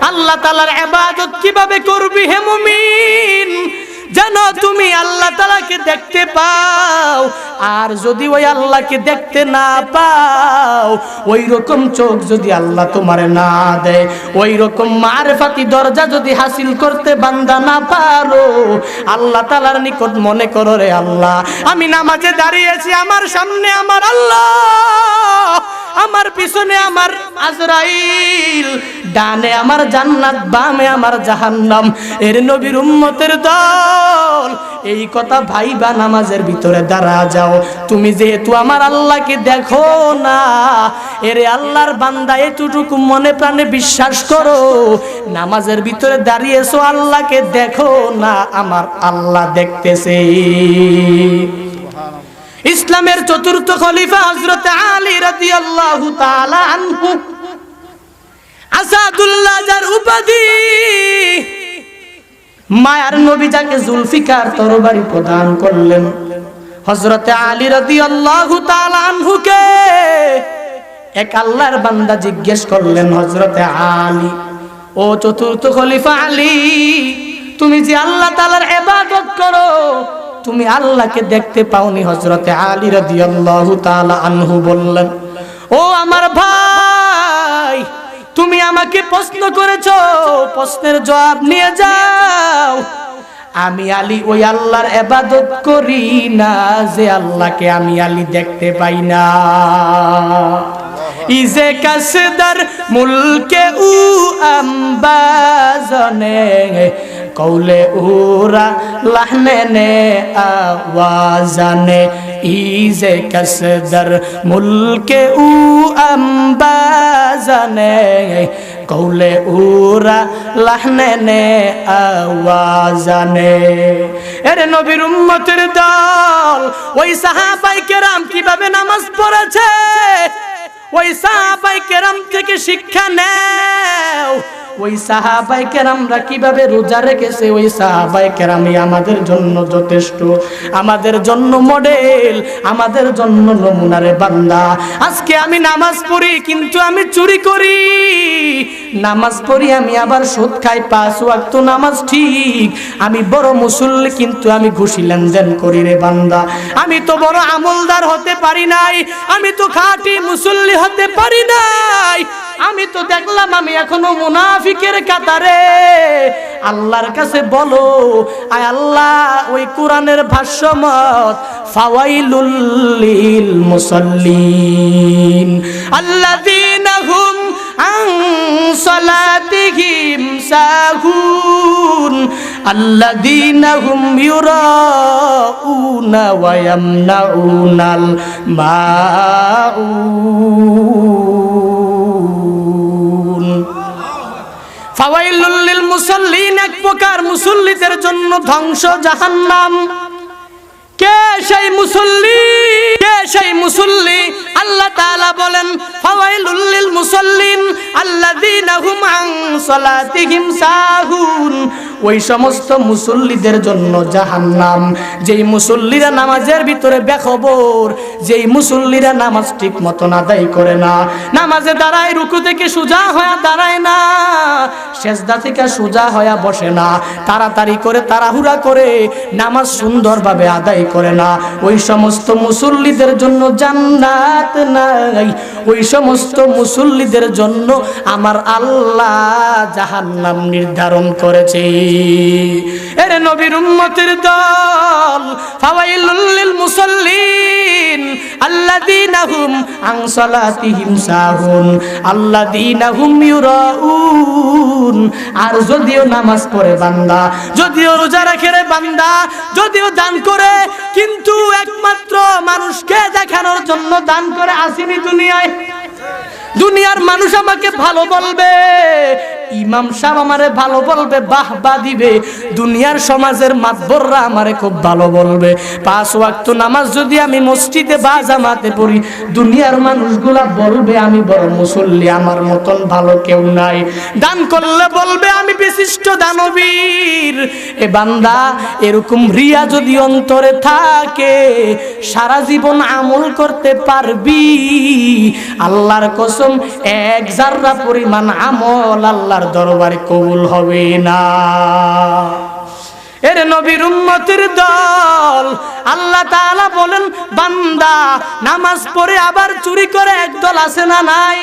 আল্লাহ তাআলার ইবাদত কিভাবে করবি হে মুমিন? যেন তুমি আল্লাহ তাআলাকে দেখতে পাও। আর যদি ওই আল্লাহকে দেখতে না পাও, ওই রকম চোখ যদি আল্লাহ তোমারে না দেয়, ওই রকম মারফাতি দরজা যদি হাসিল করতে বান্দা না পারো, আল্লাহ তাআলার নিকট মনে করো, রে আল্লাহ, আমি নামাজে দাঁড়িয়েছি, আমার সামনে আমার আল্লাহ, আমার পিছনে আমার আজরাইল, ডানে আমার জান্নাত, বামে আমার জাহান্নাম। এর নবীর উম্মতের দল, এই কথা ভাইবা নামাজের ভিতরে দাঁড়া যাও। তুমি যেহেতু আমার আল্লাহকে দেখো না, এরে আল্লাহর বান্দা এতটুকু মনে প্রাণে বিশ্বাস করো, নামাজের ভিতরে দাঁড়িয়েছো, আল্লাহকে দেখো না, আমার আল্লাহ দেখতেছে। ইসলামের চতুর্থ খলিফা হযরত আলী রাদিয়াল্লাহু তাআলা আনহু, আসাদুল্লাহ যার উপাধি, মায়ার নবী যাকে জুলফিকার তরবারি প্রদান করলেন, হযরত আলী রাদিয়াল্লাহু তাআলা আনহুকে এক আল্লাহর বান্দা জিজ্ঞেস করলেন, হযরত আলী, ও চতুর্থ খলিফা আলী, তুমি যে আল্লাহ তাআলার ইবাদত করো, তুমি আল্লাহকে দেখতে পাওনি? হযরত আলী রাদিয়াল্লাহু তাআলা আনহু বললেন, ও আমার ভাই, তুমি আমাকে প্রশ্ন করেছো, প্রশ্নের জবাব নিয়ে যাও। আমি আলী ওই আল্লাহর ইবাদত করি না যে আল্লাহকে আমি আলী দেখতে পাই না। ইজে কাসদার মুলকে উ আম্বাজনে কৌলে উরা লাহনে নে আওয়াজানে, ইজে কাসদার মুলকে উ আম্বাজনে কৌলে উরা লাহনে নে আওয়াজানে। এরে নবীর উম্মতের দল, ওই সাহাবায়ে কেরাম কিভাবে নামাজ পড়েছে, ওই সাহাবায়ে কেরাম থেকে শিক্ষা নাও। ওই সাহাবায়ে কেরামরা কিভাবে রোজা রেখেছে, ওই সাহাবায়ে কেরামই আমাদের জন্য যথেষ্ট, আমাদের জন্য মডেল, আমাদের জন্য নমুনারে বান্দা। আজকে আমি নামাজ পড়ি কিন্তু আমি চুরি করি, নামাজ পড়ি আমি আবার সুদ খাই, 5 ওয়াক্ত নামাজ ঠিক, আমি বড় মুসল্লি কিন্তু আমি ঘুষি লেনদেন করি রে বান্দা। আমি তো বড় আমলদার হতে পারি নাই, আমি তো খাঁটি মুসল্লি হতে পারি নাই, আমি তো দেখলাম আমি এখনো মুনাফিকের কাতারে। আল্লাহর কাছে বলো, আয় আল্লাহ, ওই কোরআনের ভাষ্যমত ফাওয়াইলুল লিল মুসাল্লিন আল্লাযীনা হুম আন সালাতিহিম সাহুন আল্লাযীনা হুম ইউরাউনা ওয়া ইয়ামনাউনাল মাউন। ফাওয়াইলুল লিল মুসাল্লিন, এক প্রকার মুসল্লিদের জন্য ধ্বংস, জাহান্নাম। কে সেই মুসল্লি, কে সেই মুসল্লি? আল্লাহ তাআলা বলেন, ফাওয়াইলুল লিল মুসাল্লিন আল্লাযীনা হুম আন সালাতিহিম সাহুন। ওই সমস্ত মুসল্লিদের জন্য জাহান্নাম, যেই মুসল্লিরা নামাজের ভিতরে বেখবর, যেই মুসল্লিরা নামাজ ঠিক মতন আদায় করে না, নামাজে দাঁড়ায় রুকু থেকে সোজা হয়ে দাঁড়ায় না, সেজদা থেকে সোজা হয়ে বসে না, তাড়াতাড়ি করে তাড়াহুড়া করে নামাজ সুন্দরভাবে আদায় করে না, ওই সমস্ত মুসল্লিদের জন্য জান্নাত নাই, ওই সমস্ত মুসল্লিদের জন্য আমার আল্লাহ জাহান্নাম নির্ধারণ করেছে। এরে নবীর উম্মতের দল, ফাওয়াইলুল লিল মুসাল্লিন আল্লাযীনা হুম আন সালাতিহিম সাহুন আল্লাযীনা হুম ইউরাউন। আর যদিও নামাজ পড়ে বান্দা, যদিও রোজা রাখে রে বান্দা, যদিও দান করে, কিন্তু একমাত্র মানুষকে দেখানোর জন্য দান করে আসেনি দুনিয়ায়। দুনিয়ার মানুষ আমাকে ভালো বলবে, ইমাম সাহেব আমারে ভালো বলবে, বাহবা দিবে, দুনিয়ার সমাজের মাতবররা আমারে খুব ভালো বলবে। 5 ওয়াক্ত নামাজ যদি আমি মসজিদে বা জামাতে পড়ি, দুনিয়ার মানুষগুলা বলবে আমি বড় মুসল্লি, আমার মতন ভালো কেউ নাই। দান করলে বলবে আমি বিশিষ্ট দানবীর। এ বান্দা, এরকম রিয়া যদি অন্তরে থাকে, সারা জীবন আমল করতে পারবি, আল্লাহর কসম এক জাররা পরিমাণ আমল আল্লাহর দরবারে কবুল হবে না। এর নবীর উম্মতের দল, আল্লাহ তাআলা বলেন বান্দা নামাজ পড়ে আবার চুরি করে একদল আছে না নাই,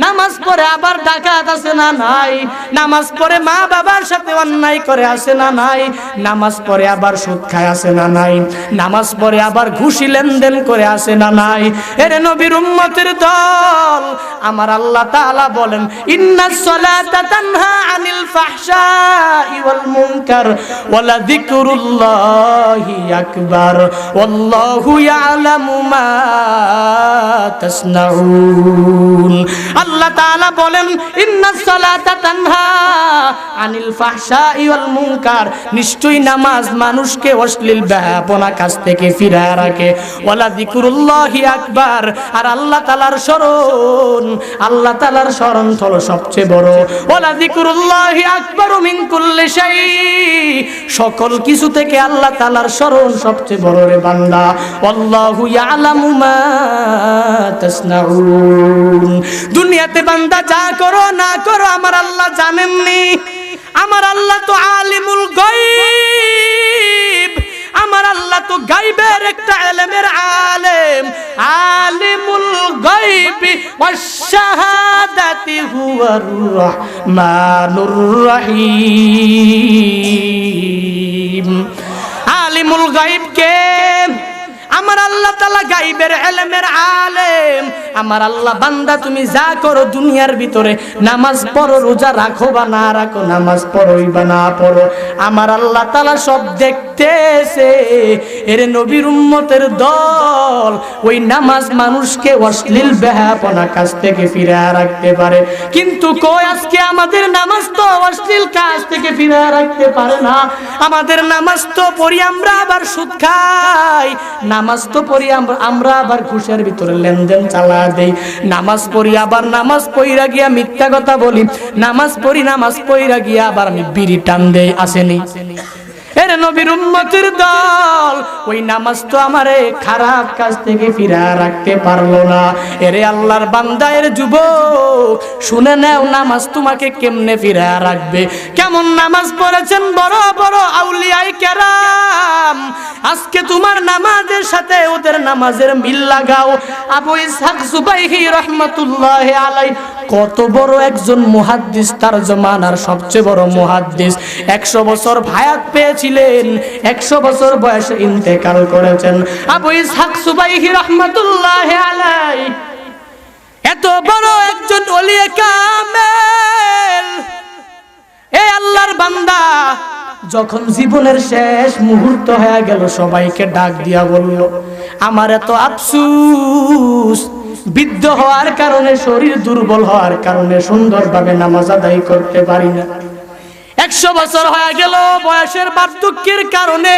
নামাজ পড়ে আবার ডাকাত আছে না নাই, নামাজ পড়ে মা বাবার সাথে অন্যায় করে আছে না নাই, নামাজ পড়ে আবার সুদ খায় আছে না নাই, নামাজ পড়ে আবার ঘুষি লেনদেন করে আছে না নাই। এর নবীর উম্মতের দল, আমার আল্লাহ তাআলা বলেন ইন্নাস সালাতা তানহা আনিল ফাহশাই ওয়াল মুনকার ওয়ালা যিকরুল্লাহি আকবার ওয়াল্লাহু ইয়ালামু মা তাসনাউন। আল্লাহ তাআলা বলেন ইন্নাস সালাতা তানহা আনিল ফাহশাই ওয়াল মুনকার, নিশ্চয়ই নামাজ মানুষকে অশ্লীল বেহায়াপনা কাজ থেকে ফিরায় রাখে। ওয়ালা যিকরুল্লাহি আকবার, আর আল্লাহ তাআলার স্মরণ, আল্লাহ তাআলার স্মরণ হলো সবচেয়ে বড়। ওয়ালা যিকরুল্লাহি আকবারু মিন কুল্লি শাই, সকল কিছু থেকে আল্লাহ তাআলার স্মরণ সবচেয়ে বড় রে বান্দা। আল্লাহু ইয়ালামু মা তাসনাউন। দুনিয়াতে বান্দা যা করো না করো আমার আল্লাহ জানেননি। আমার আল্লাহ তো আলিমুল গায়ব, আমার আল্লাহ তো গায়বের একটা ইলমের আলেম। আলিমুল গায়বি ওয়াশ শাহাদাতি হুয়ার রহমানুর রহিম। আলিমুল গায়ব কে? আমার আল্লাহ তাআলা গায়বের ইলমের আলেম। আমার আল্লাহ বান্দা তুমি যা করো দুনিয়ার ভিতরে, নামাজ পড়ো, রোজা রাখো বা না রাখো, নামাজ পড়োই বা না পড়ো, আমার আল্লাহ তাআলা সব দেখতেছে। এর নবীর উম্মতের দল, ওই নামাজ মানুষকে অশ্লীল বেহায়াপনা কাজ থেকে ফিরিয়ে রাখতে পারে, কিন্তু কই আজকে আমাদের নামাজ তো অশ্লীল কাজ থেকে ফিরিয়ে রাখতে পারে না। আমাদের নামাজ তো পড়ি আমরা আবার সুদ খাই, নামাজ তো পড়ি আমরা আবার ঘুষের ভিতরে লেনদেন চালা দেই, নামাজ পড়ি আবার নামাজ পইরা গিয়া মিথ্যা কথা বলি, নামাজ পড়ি নামাজ পইরা গিয়া আবার আমি বিড়ি টান দেই, আসেনি? এর নবীর উম্মতের দল, ওই নামাজ তো আমারে খারাপ কাজ থেকে ফিরিয়ে রাখতে পারলো না। এরে আল্লাহর বান্দা, এর যুবক শুনে নাও, নামাজ তোমাকে কেমনে ফিরিয়ে রাখবে। কেমন নামাজ পড়েছেন বড় বড় আউলিয়ায়ে কেরাম, আজকে তোমার নামাজের সাথে ওদের নামাজের মিল লাগাও। আবু ইসহাক সুবাইহি রাহমাতুল্লাহি আলাইহি কত বড় একজন মুহাদ্দিস, তার জমানার সবচেয়ে বড় মুহাদ্দিস। 100 বছর হায়াত পেয়েছিলেন, 100 বছর বয়সে ইন্তেকাল করেছেন। আবু ইসহাক সুবাইহি রাহমাতুল্লাহি আলাইহি এত বড় একজন ওলিয়ে কামেল। এই আল্লাহর বান্দা যখন জীবনের শেষ মুহূর্ত হয়ে গেল, সবাইকে ডাক দিয়া বলল, আমার এত আফসোস, বৃদ্ধ হওয়ার কারণে, শরীর দুর্বল হওয়ার কারণে সুন্দরভাবে নামাজ আদায় করতে পারি না। 100 বছর হয়ে গেল, বয়সের বার্ধক্যের কারণে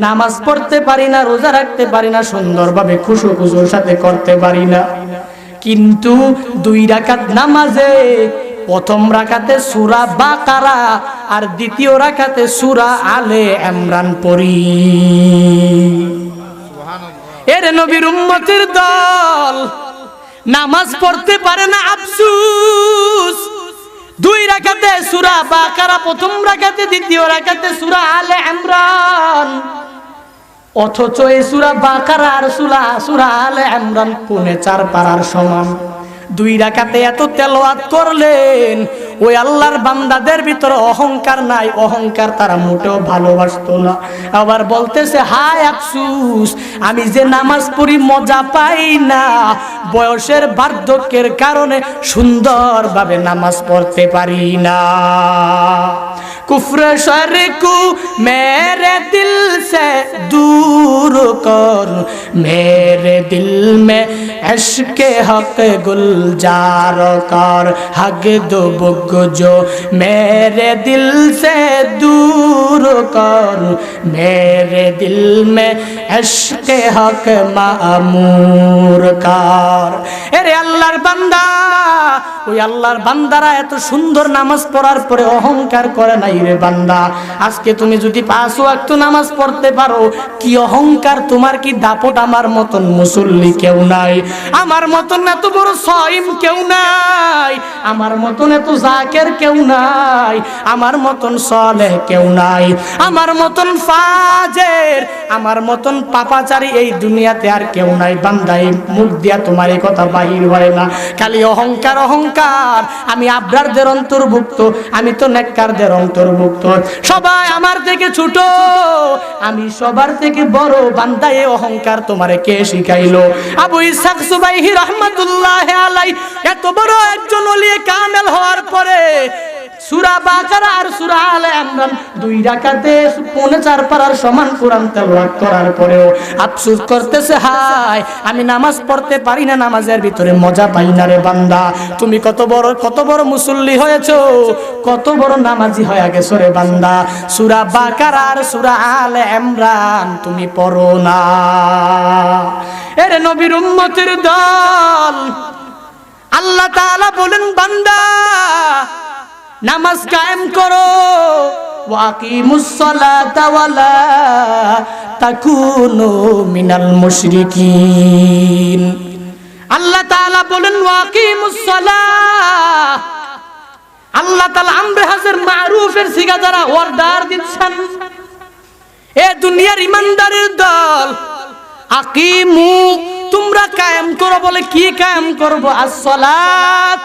নামাজ পড়তে পারি না, রোজা রাখতে পারি না, সুন্দরভাবে খুশুখুশুর সাথে করতে পারি না। কিন্তু 2 রাকাত নামাজে প্রথম রাকাতে সূরা বাকারা আর দ্বিতীয় রাকাতে সূরা আলে ইমরান পড়ি। এর নবীর উম্মতের দল নামাজ পড়তে পারে না, আফসোস। 2 রাকাতে সূরা বাকারা প্রথম রাকাতে, দ্বিতীয় রাকাতে সূরা আলে ইমরান, অথচ এই সূরা বাকারা আর সূরা আলে ইমরান 4.5 পারার সমান। 2 রাকাতে এত তেলাওয়াত করলেন, ওই আল্লাহর বান্দাদের ভিতরে অহংকার নাই, অহংকার তারা মোটেও ভালোবাসতো না। আবার বলতেছে হায় আফসোস, আমি যে নামাজ পড়ি মজা পাই না, বয়সের বার্ধক্যের কারণে সুন্দরভাবে নামাজ পড়তে পারি না। কুফর শরকু মেরে দিল সে দূর কর, মেরে দিল মে ইশকে হক গুলজার কর, হক দো বুগ जो मेरे दिल से दूर कर, मेरे दिल में इश्क हक मामूर कर। এরে আল্লাহর বান্দা, ওই আল্লাহর বান্দারা এত সুন্দর নামাজ পড়ার পরে অহংকার করে নাই রে বান্দা। আজকে তুমি যদি 5 ওয়াক্ত নামাজ পড়তে পারো, কি অহংকার তোমার, কি দাপট। আমার মতন মুসল্লি কেউ নাই, আমার মতন এত বড় সাইম কেউ নাই, আমার মতন এত জাকের কেউ নাই, আমার মতন সালেহ কেউ নাই, আমার মতন ফাজের আমার মতন পাপাচারী এই দুনিয়াতে আর কেউ নাই। বান্দা এই মুখ দিয়া তোমার এই কথা বাহির হয় না, খালি অহংকার অহংকার। আমি আব্রারদের অন্তর্ভুক্ত, আমি তো নেককারদের অন্তর্ভুক্ত। সবাই আমার থেকে ছোট, আমি সবার থেকে বড়। বান্দা এই অহংকার তোমারে কে শিখাইলো? আবু ইসহাক সুবাইহি রাহমাতুল্লাহ আলাইহি এত বড় একজন ওলি কামেল হওয়ার পরে সূরা বাকারা আর সূরা আলে ইমরান 2 রাকাতে 4.5 পারার সমান কোরআন তেলাওয়াত করার পরেও আফসোস করতেছে, হায় আমি নামাজ পড়তে পারি না, নামাজের ভিতরে মজা পাই না রে বান্দা। তুমি কত বড় মুসল্লি হয়েছো, কত বড় নামাজি হয়ে গেছো রে বান্দা। সূরা বাকারা আর সূরা আলে ইমরান তুমি পড়ো না। এর নবীর উম্মতের দল, আল্লাহ তাআলা বলেন বান্দা নামাজ কায়েম করো, ওয়াকিমুস সালাতা ওয়ালা তাকুনু মিনাল মুশরিকিন। আল্লাহ তাআলা বলেন ওয়াকিমুস সালাহ। আল্লাহ তাআলা আমরে হাজার মারুফের সিগা দ্বারা অর্ডার দিচ্ছেন, এ দুনিয়ার ইমানদারের দল আকিমু তোমরা কায়েম করো। বলে কি কায়েম করব? as-সালাত,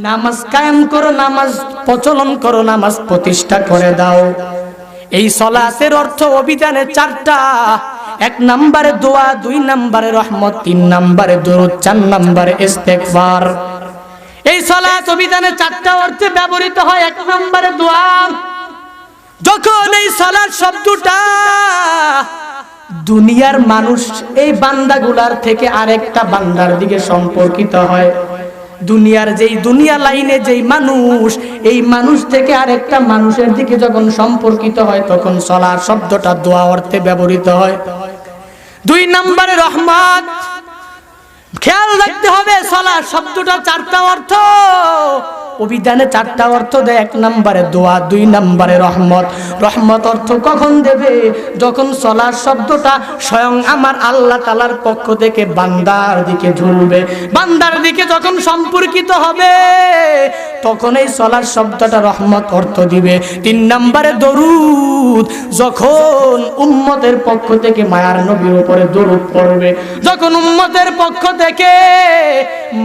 নামাজ কায়েম করো, নামাজ প্রচলন করো, নামাজ প্রতিষ্ঠা করে দাও। এই সালাতের অর্থ অভিধানে 4টা। 1 নম্বরে দোয়া, 2 নম্বরে রহমত, 3 নম্বরে দরুদ, 4 নম্বরে ইস্তেগফার। এই সালাত অভিধানে 4টা অর্থে ব্যবহৃত হয়। 1 নম্বরে দোয়া। যখন এই সালাত শব্দটা দুনিয়ার মানুষ এই বান্দাগুলার থেকে আরেকটা বান্দার দিকে সম্পর্কিত হয়, দুনিয়ার দুনিয়া লাইনে যেই মানুষ, এই মানুষ থেকে আরেকটা মানুষের দিকে যখন সম্পর্কিত হয় তখন সালাত শব্দটা দোয়া অর্থে ব্যবহৃত হয়। 2 নম্বরে রহমত। খেয়াল রাখতে হবে সালাত শব্দটা 4টা অর্থ, অভিধানে 4টা অর্থ দেয়। 1 নম্বরে দোয়া, 2 নম্বরে রহমত। রহমত অর্থ কখন দেবে? যখন সালাত শব্দটা স্বয়ং আমার আল্লাহ তাআলার পক্ষ থেকে বান্দার দিকে ঝুলবে, বান্দার দিকে যখন সম্পর্কিত হবে তখন এই সালাত শব্দটা রহমত অর্থ দিবে। 3 নম্বরে দরুদ, যখন উম্মতের পক্ষ থেকে মায়ার নবীর উপরে দরুদ পড়বে, যখন উম্মতের পক্ষ থেকে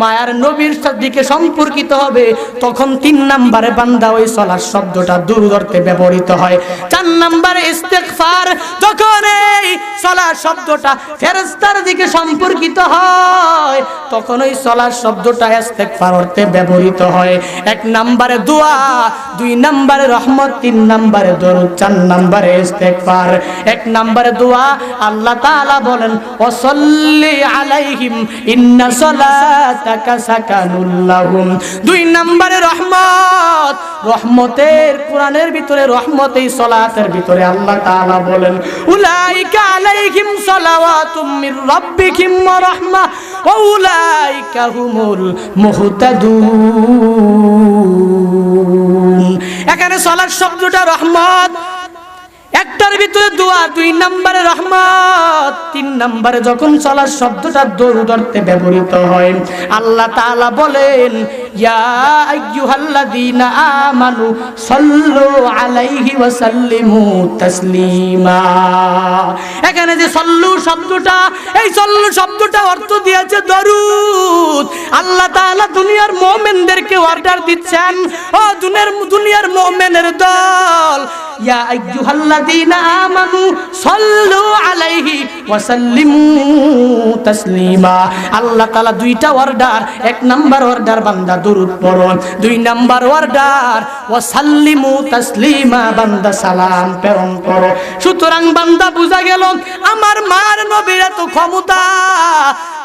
মায়ার নবীর দিকে সম্পর্কিত হবে তখন 3 নম্বরে বান্দা ওই সালাত শব্দটা দরুদ অর্থে ব্যবহৃত হয়। 4 নম্বরে ইস্তেগফার, যখন এই সালাত শব্দটা ফেরেশতার দিকে সম্পর্কিত হয় তখন ওই সালাত শব্দটা ইস্তেগফার অর্থে ব্যবহৃত হয়। 1 নম্বরে দোয়া, 2 নম্বরে রহমত, 3 নম্বরে দরুদ, 4 নম্বরে ইস্তেগফার। 1 নম্বরে দোয়া, আল্লাহ তাআলা বলেন ওয়াসাল্লি আলাইহিম ইন্না সালাতাকা সাকানুল লাহুম। 2 নম্বরে রহমত, রহমতের কোরআনের ভিতরে রহমত এই সালাতের ভিতরে আল্লাহ তাআলা বলেন উলাইকা আলাইহিম সালাওয়াতুম মির রাব্বিহিম ওয়া রাহমা ওয়া উলাইকা হুমুল মুহতাদুন। এখানে সালাত শব্দটা রহমত, একটার ভিতরে দোয়া, 2 নম্বরে রহমত, 3 নম্বরে যখন সালাত শব্দটা দরুদ অর্থে ব্যবহৃত হয় আল্লাহ তাআলা বলেন ইয়া আইয়ুহাল্লাযীনা আমানু সাল্লু আলাইহি ওয়া সাল্লিমু তাসলিমা। এখানে যে সাল্লু শব্দটা, এই সাল্লু শব্দটা অর্থ দিয়েছে দরুদ। আল্লাহ তাআলা দুনিয়ার মুমিনদেরকে অর্ডার দিচ্ছেন, ও দুনিয়ার মুমিনের দল, ইয়া আইয়ুহাল্লাযীনা আমানু সাল্লু আলাইহি ওয়া সাল্লিমু তাসলিমা। আল্লাহ তাআলা 2টা অর্ডার। 1 নাম্বার অর্ডার বান্দা দরুদ পড়ো, 2 নাম্বার অর্ডার ওয়া সাল্লিমু তাসলিমা, বান্দা সালাম প্রেরণ করো। সুতরাং বান্দা বুঝা গেল আমার মার নবীর এত ক্ষমতা,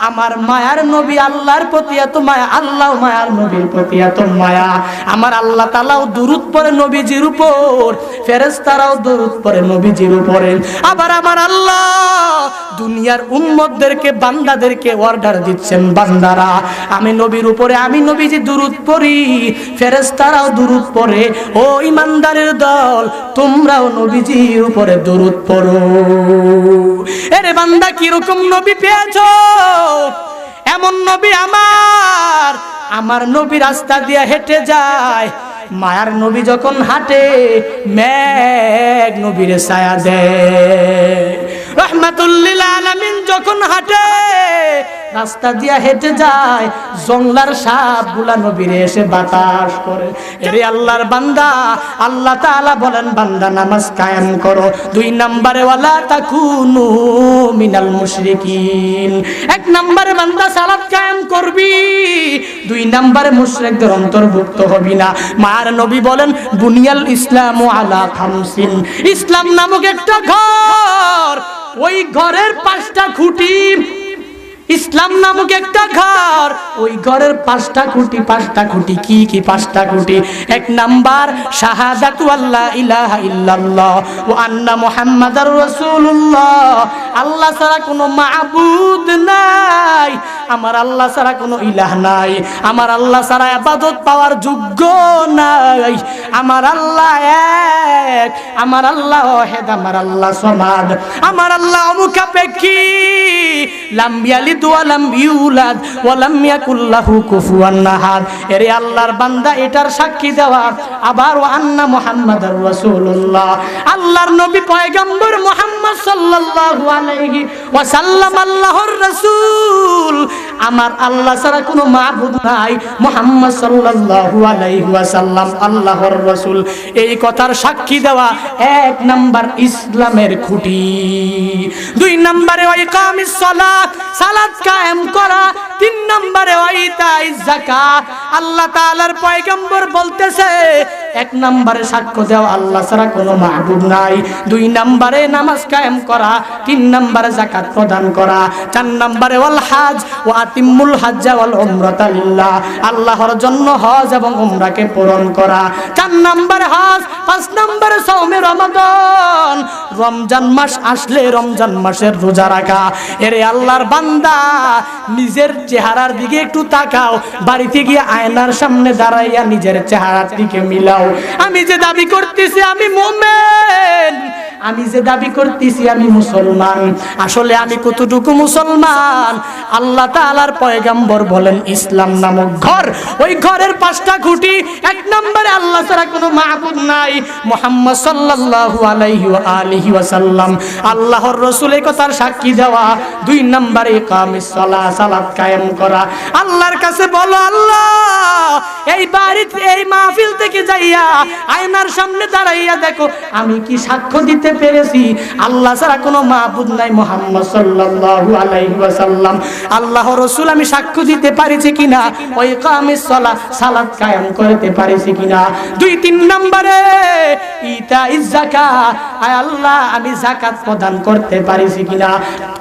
আমার মায়ার নবী আল্লাহর প্রতি এত মায়া, আল্লাহ মায়ার নবীর প্রতি এত মায়া। আমার আল্লাহ তাআলাও দরুদ পড়ে নবীজির উপর, ফেরেশতারাও দরুদ পড়ে নবীজির উপরে। আবার আমার আল্লাহ দুনিয়ার উম্মতদেরকে বান্দাদেরকে অর্ডার দিচ্ছেন, বান্দারা আমি নবীর উপরে, আমি নবীজি দরুদ পড়ি, ফেরেশতারাও দরুদ পড়ে, ও ইমানদারের দল তোমরাও নবীজির উপরে দরুদ পড়ো। এরে বান্দা কিরকম নবী পেয়েছো? এমন নবী আমার নবী রাস্তা দিয়ে হেঁটে যায়, মায়ার নবী যখন হাঁটে মেঘ নবীরে ছায়া দেয়। রাহমাতুল লিল আলামিন যখন হাঁটে রাস্তা দিয়া হেঁটে যায়, জংলার সাপগুলা নবীরে এসে বাতাস করে। এরে আল্লাহর বান্দা, আল্লাহ তাআলা বলেন বান্দা নামাজ কায়েম করো। 2 নম্বরে ওয়ালা তাকুনু মিনাল মুশরিকিন। 1 নম্বরে বান্দা সালাত কায়েম করবি, 2 নম্বরে মুশরিকদের অন্তর্ভুক্ত হবি না। মায়ার নবী বলেন বুনিয়াল ইসলামু আলা খামসিন। ইসলাম নামক একটা ঘর, ওই ঘরের 5টা খুঁটি। ইসলাম নামক একটা ঘর, ওই ঘরের 5টা খুঁটি। 5টা খুঁটি কি কি 5টা খুঁটি? 1 নাম্বার শাহাদাতু আল্লা ইলাহা ইল্লাল্লাহ ওয়া আন্না মুহাম্মাদার রাসূলুল্লাহ। আল্লাহ ছাড়া কোনো মাবুদ নাই, আমার আল্লাহ ছাড়া কোনো ইলাহ নাই, আমার আল্লাহ ছাড়া ইবাদত পাওয়ার যোগ্য নাই। আমার আল্লাহ এক, আমার আল্লাহ ওয়াহিদ, আমার আল্লাহ সামাদ, আমার আল্লাহ অমুখাপেক্ষী, লাম ইয়ালিদ ওয়া লাম ইউলাদ ওয়া লাম ইয়াকুল লাহু কুফুয়ান আহাদ। এরে আল্লাহর বান্দা এটার সাক্ষী দেওয়া। আবার ওয়া আন্না মুহাম্মাদার রাসূলুল্লাহ, আল্লাহর নবী পয়গম্বর মুহাম্মদ সাল্লাল্লাহু আলাইহি ওয়াসাল্লাম আল্লাহর রাসূল। আমার আল্লাহ ছাড়া কোনো মাবুদ নাই, মুহাম্মদ সাল্লাল্লাহু আলাইহি ওয়াসাল্লাম আল্লাহর রাসূল। এই কথার সাক্ষী দেওয়া 1 নাম্বার ইসলামের খুঁটি। 2 নম্বরে ইকামিস সালাত, সালাত কায়েম করা। 3 নম্বরে ইতাইজ যাকাত। আল্লাহ তাআলার পয়গম্বর বলতেছে 1 নম্বরে সাক্ষ্য দেওয়া আল্লাহ ছাড়া কোনো মাবুদ নাই, 2 নম্বরে নামাজ কায়েম করা, 3 নম্বরে যাকাত প্রদান করা, 4 নম্বরে ওয়াল হজ ওয়া আতিমুল হজ্জ ওয়াল উমরাতা লিল্লাহ, আল্লাহর জন্য হজ এবং উমরাকে পূরণ করা। 4 নম্বরে হজ, 5 নম্বরে সাওমে রমাদান, রমজান মাস আসলে রমজান মাসের রোজা রাখা। এরে আল্লাহর বান্দা নিজের চেহারার দিকে একটু তাকাও, বাড়িতে গিয়ে আয়নার সামনে দাঁড়াইয়া নিজের চেহারার দিকে মিলাও। আমি যে দাবি করতেছি আমি মুমিন, আমি যে দাবি করতেছি আমি মুসলমান, আসলে আমি কতটুকু মুসলমান? আল্লাহ তাআলার পয়গম্বর বলেন ইসলাম নামক ঘর, ওই ঘরের 5টা খুঁটি। 1 নম্বরে আল্লাহ ছাড়া কোনো মাবুদ নাই, মুহাম্মদ সাল্লাল্লাহু আলাইহি ওয়া আলিহি ওয়াসাল্লাম আল্লাহর রাসূল। এই কথার সাক্ষী দেওয়া। 2 নম্বরে ইকামিস সালাহ, সালাত কায়েম করা। আল্লাহর কাছে বলো আল্লাহ এই বাড়িতে এই মাহফিল থেকে যাইয়া আয়নার সামনে দাঁড়াইয়া দেখো আমি কি সাক্ষ্য দিতে পেরেছি আল্লাহ ছাড়া কোনো মাবুদ নাই, মুহাম্মদ সাল্লাল্লাহু আলাইহি ওয়াসাল্লাম আল্লাহর রাসূল। আমি সাক্ষ্য দিতে পারিছি কিনা? ওই ইকামিস সালাহ, সালাত কায়েম করতে পারিছি কিনা? 2-3 নম্বরে ইতাইজ যাকাত, আয় আল্লাহ আমি যাকাত প্রদান করতে পারিছি কিনা?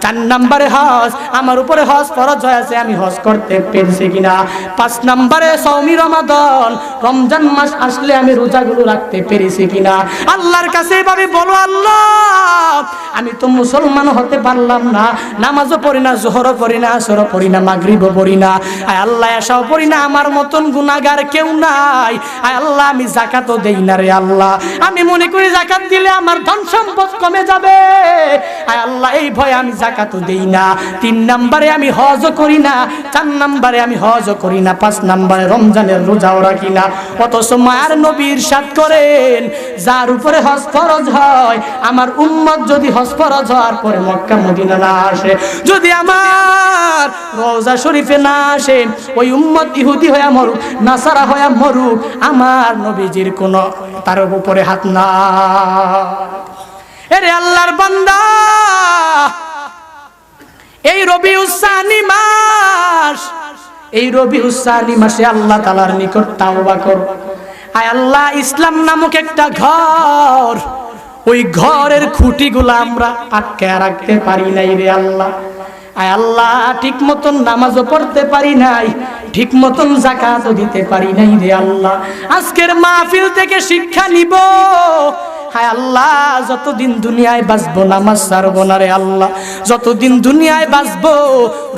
4 নম্বরে হজ, আমার উপরে হজ ফরজ হয়েছে, আমি হজ করতে পেরেছি কিনা? 5 নম্বরে সাওমি রমাদান, রমজান মাস আসলে আমি রোজাগুলো রাখতে পেরেছি কিনা? আল্লাহর কাছে এভাবে বলো আল্লাহ আমি তো মুসলমান হতে পারলাম না, নামাজও পড়ি না, যোহরও পড়ি না, আসরও পড়ি না, মাগরিবও পড়ি না, আয় আল্লাহ এসাও পড়ি না, আমার মতন গুনাহগার কেউ নাই। আয় আল্লাহ আমি যাকাতও দেই না রে আল্লাহ, আমি মনে করি যাকাত দিলে আমার ধন সম্পদ কমে যাবে, আয় আল্লাহ এই ভয়ে আমি যাকাতও দেই না। 3 নম্বরে আমি হজও করি না, 4 নম্বরে আমি হজও করি না, 5 নম্বরে রমজানের রোজাও রাখি না। অথচ মায়ার নবী ইরশাদ করেন যার উপরে হজ ফরজ হয়, আমার উম্মত যদি হজ ফরজ হওয়ার পরে মক্কা মদিনা না আসে, যদি আমার রওজা শরীফে না আসে, ওই উম্মত ইহুদি হয়ে মরুক, নাসারা হয়ে মরুক, আমার নবীজির কোনো তার উপরে হাত না। এরে আল্লাহর বান্দা এই রবিউস সানি মাস, এই রবিউস সানি মাসে আল্লাহ তাআলার নিকট তাওবা কর। আয় আল্লাহ ইসলাম নামক একটা ঘর, ওই ঘরের খুঁটিগুলো আমরা আটকে রাখতে পারি নাই রে আল্লাহ। আয় আল্লাহ ঠিক মতন নামাজও পড়তে পারি নাই, ঠিক মতন যাকাতও দিতে পারি নাই রে আল্লাহ। আজকের মাহফিল থেকে শিক্ষা নিব, হায় আল্লাহ যতদিন দুনিয়ায় বাঁচবো নামাজ ছাড়বো না রে আল্লাহ, যতদিন দুনিয়ায় বাঁচবো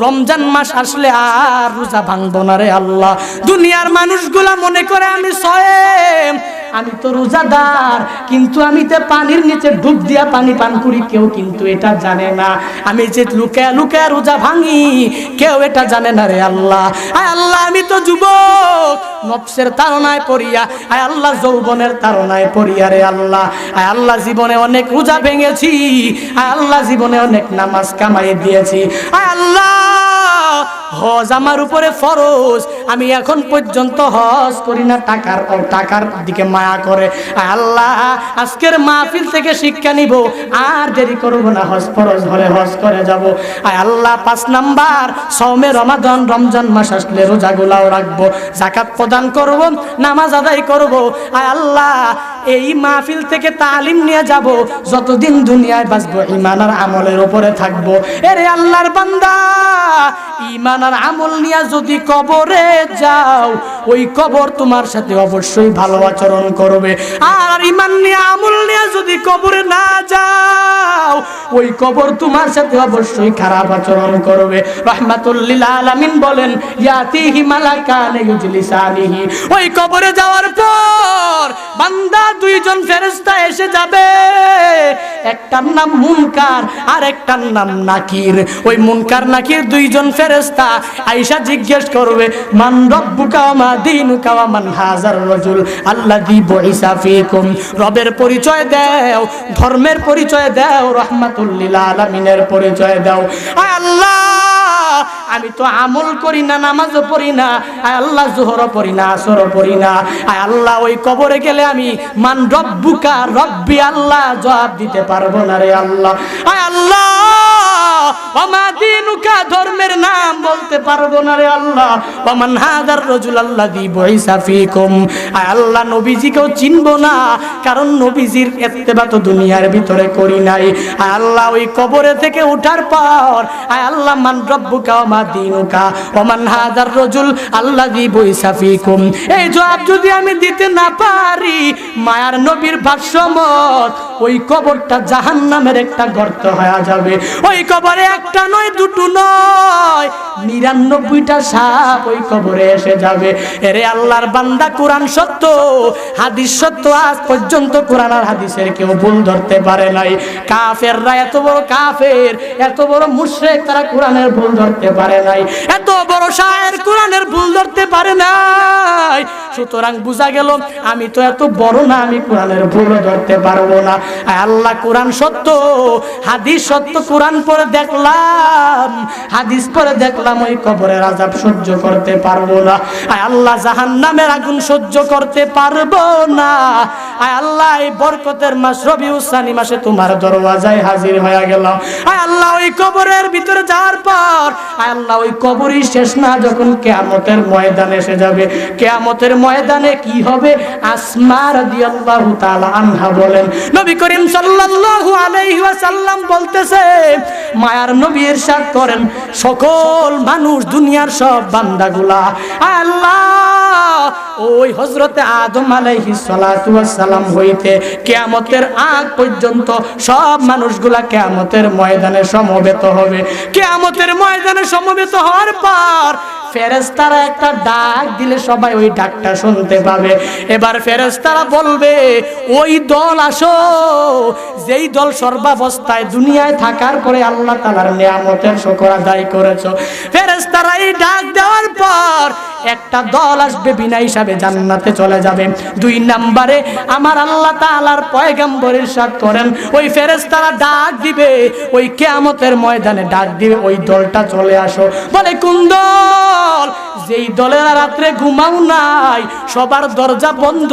রমজান মাস আসলে আর রোজা ভাঙবো না রে আল্লাহ। দুনিয়ার মানুষগুলা মনে করে আমি সয়েম, আমি তো রোজাদার, কিন্তু আমি তো পানির নিচে ডুব দিয়া পানি পান করি, কেউ কিন্তু এটা জানে না। আমি যে লুকায়া লুকায়া রোজা ভাঙি, কেউ এটা জানে না রে আল্লাহ। আয় আল্লাহ, আমি তো যুবক, নফসের তাড়নায় পড়িয়া, আয় আল্লাহ যৌবনের তাড়নায় পড়িয়া রে আল্লাহ, আয় আল্লাহ জীবনে অনেক রোজা ভেঙেছি, আয় আল্লাহ জীবনে অনেক নামাজ কামাই দিয়েছি, আয় আল্লাহ হজ আমার উপরে ফরজ, আমি এখন পর্যন্ত হজ করি না, টাকার দিকে মায়া করে। আয় আল্লাহ আজকের মাহফিল থেকে শিক্ষা নিব, আর দেরি করব না, হজ ফরজ হলে হজ করে যাব। আয় আল্লাহ 5 নাম্বার সওমে রমজান মাস আসলে রোজাগুলাও রাখবো, যাকাত প্রদান করব, নামাজ আদায় করব। আয় আল্লাহ এই মাহফিল থেকে তালিম নিয়ে যাব, যতদিন দুনিয়ায় বাঁচবো ঈমান আর আমলের উপরে থাকবো। এরে আল্লাহর বান্দা, ঈমান আর আমল নিয়ে যদি কবরে যাও, ওই কবর তোমার সাথে অবশ্যই ভালো আচরণ করবে। আর ঈমান নিয়ে আমল নিয়ে যদি কবরে না যাও, ওই কবর তোমার সাথে অবশ্যই খারাপ আচরণ করবে। রাহমাতুল লিল আলামিন বলেন, ইয়াতিহি মালাকান ইউজলিসানিহি, ওই কবরে যাওয়ার পর বান্দা 2 জন ফেরেশতা এসে যাবে, একটার নাম মুনকার আর একটার নাম নাকির। ওই মুনকার নাকির 2 জন ফেরেশতা আয়েশা জিজ্ঞেস করবে, মান রব্বুকা ওয়া মা দীনুকা ওয়া মান হাযার রাজুল আল্লাযী বুইসা ফীকুম, রবের পরিচয় দাও, ধর্মের পরিচয় দাও, রাহমাতুল লিল আলামিনের পরিচয় দাও। আয় আল্লাহ আমি তো আমল করি না, নামাজও পড়ি না, আয় আল্লাহ যোহরও পড়ি না, আসরও পড়ি না। আয় আল্লাহ ওই কবরে গেলে আমি মান রব্বুকা, রব্বি আল্লাহ জবাব দিতে পারবো না রে আল্লাহ। আয় আল্লাহ ওয়া মা দীনুকা, ধর্মের নাম বলতে পারবো না রে আল্লাহ। ওয়া মান হাদার রাজুল আল্লাযী বুইসা ফীকুম, আয় আল্লাহ নবীজিকেও চিনবো না, কারণ নবীজির ইত্তেবা তো দুনিয়ার ভিতরে করি নাই। আয় আল্লাহ ওই কবরে থেকে ওঠার পর আয় আল্লাহ মান রব্বুকা ওয়া মা দীনুকা ওয়া মান হাদার রাজুল আল্লাযী বুইসা ফীকুম, এই জবাব যদি আমি দিতে না পারি, মায়ার নবীর ভাষ্যমত ওই কবরটা জাহান্নামের একটা গর্ত হয়ে যাবে। ওই কবরে একটা নয়, 2টো নয়, 99টা সাপ ওই কবরে এসে যাবে। এরে আল্লাহর বান্দা, কোরআন সত্য, হাদিস সত্য, আজ পর্যন্ত কোরআন আর হাদিসের কেউ ভুল ধরতে পারে নাই। কাফেররা এত বড় কাফের, এত বড় মুশরিক, তারা কোরআনের ভুল ধরতে পারে নাই। এত বড় শায়ের কোরআনের ভুল ধরতে পারে নাই। সুতরাং বোঝা গেল আমি তো এত বড় না, আমি কোরআনের ভুল ধরতে পারবো না। আল্লাহ কোরআন সত্য, হাদিস সত্য। কোরআন পড়ে দেখলাম, হাদিস পড়ে দেখলাম, ওই কবরের আযাব সহ্য করতে পারবো না। আয় আল্লাহ জাহান্নামের আগুন সহ্য করতে পারবো না। আয় আল্লাহ এই বরকতের মাস রবিউল সানি মাসে তোমার দরওয়াজায় হাজির হয়ে গেলাম। আয় আল্লাহ ওই কবরের ভিতরে যাওয়ার পর আয় আল্লাহ ওই কবরই শেষ না, যখন কিয়ামতের ময়দান এসে যাবে, কিয়ামতের ময়দানে কি হবে? আসমা রাদিয়াল্লাহু তাআলা আনহা বলেন, নবী করিম সাল্লাল্লাহু আলাইহি ওয়াসাল্লাম বলতেছে, মায়ার নবী ইরশাদ করেন, সকল মানুষ, দুনিয়ার সব বান্দাগুলা আল্লাহ ওই হযরতে আদম আলাইহিস সালাতু ওয়াস সালাম হইতে কিয়ামতের আগ পর্যন্ত সব মানুষগুলা কিয়ামতের ময়দানে সমবেত হবে। কিয়ামতের ময়দানে সমবেত হওয়ার পর ফেরেশতারা একটা ডাক দিলে সবাই ওই ডাকটা শুনতে পাবে। এবার ফেরেশতারা বলবে, ওই দল আসো, যেই দল সর্বাবস্থায় দুনিয়ায় থাকার পরে আল্লাহ তাআলার নিয়ামতের শুকর আদায় করেছো। ফেরেশতারা এই ডাক দেওয়ার পর একটা দল আসবে, বিনা হিসাবে জান্নাতে চলে যাবে। 2 নম্বরে আমার আল্লাহ তাআলার পয়গম্বর ইরশাদ করেন, ওই ফেরেশতারা ডাক দিবে, ওই কিয়ামতের ময়দানে ডাক দিবে, ওই দলটা চলে আসো। বলে কোন দল? যেই দলেরা রাত্রে ঘুমাও নাই, সবার দরজা বন্ধ,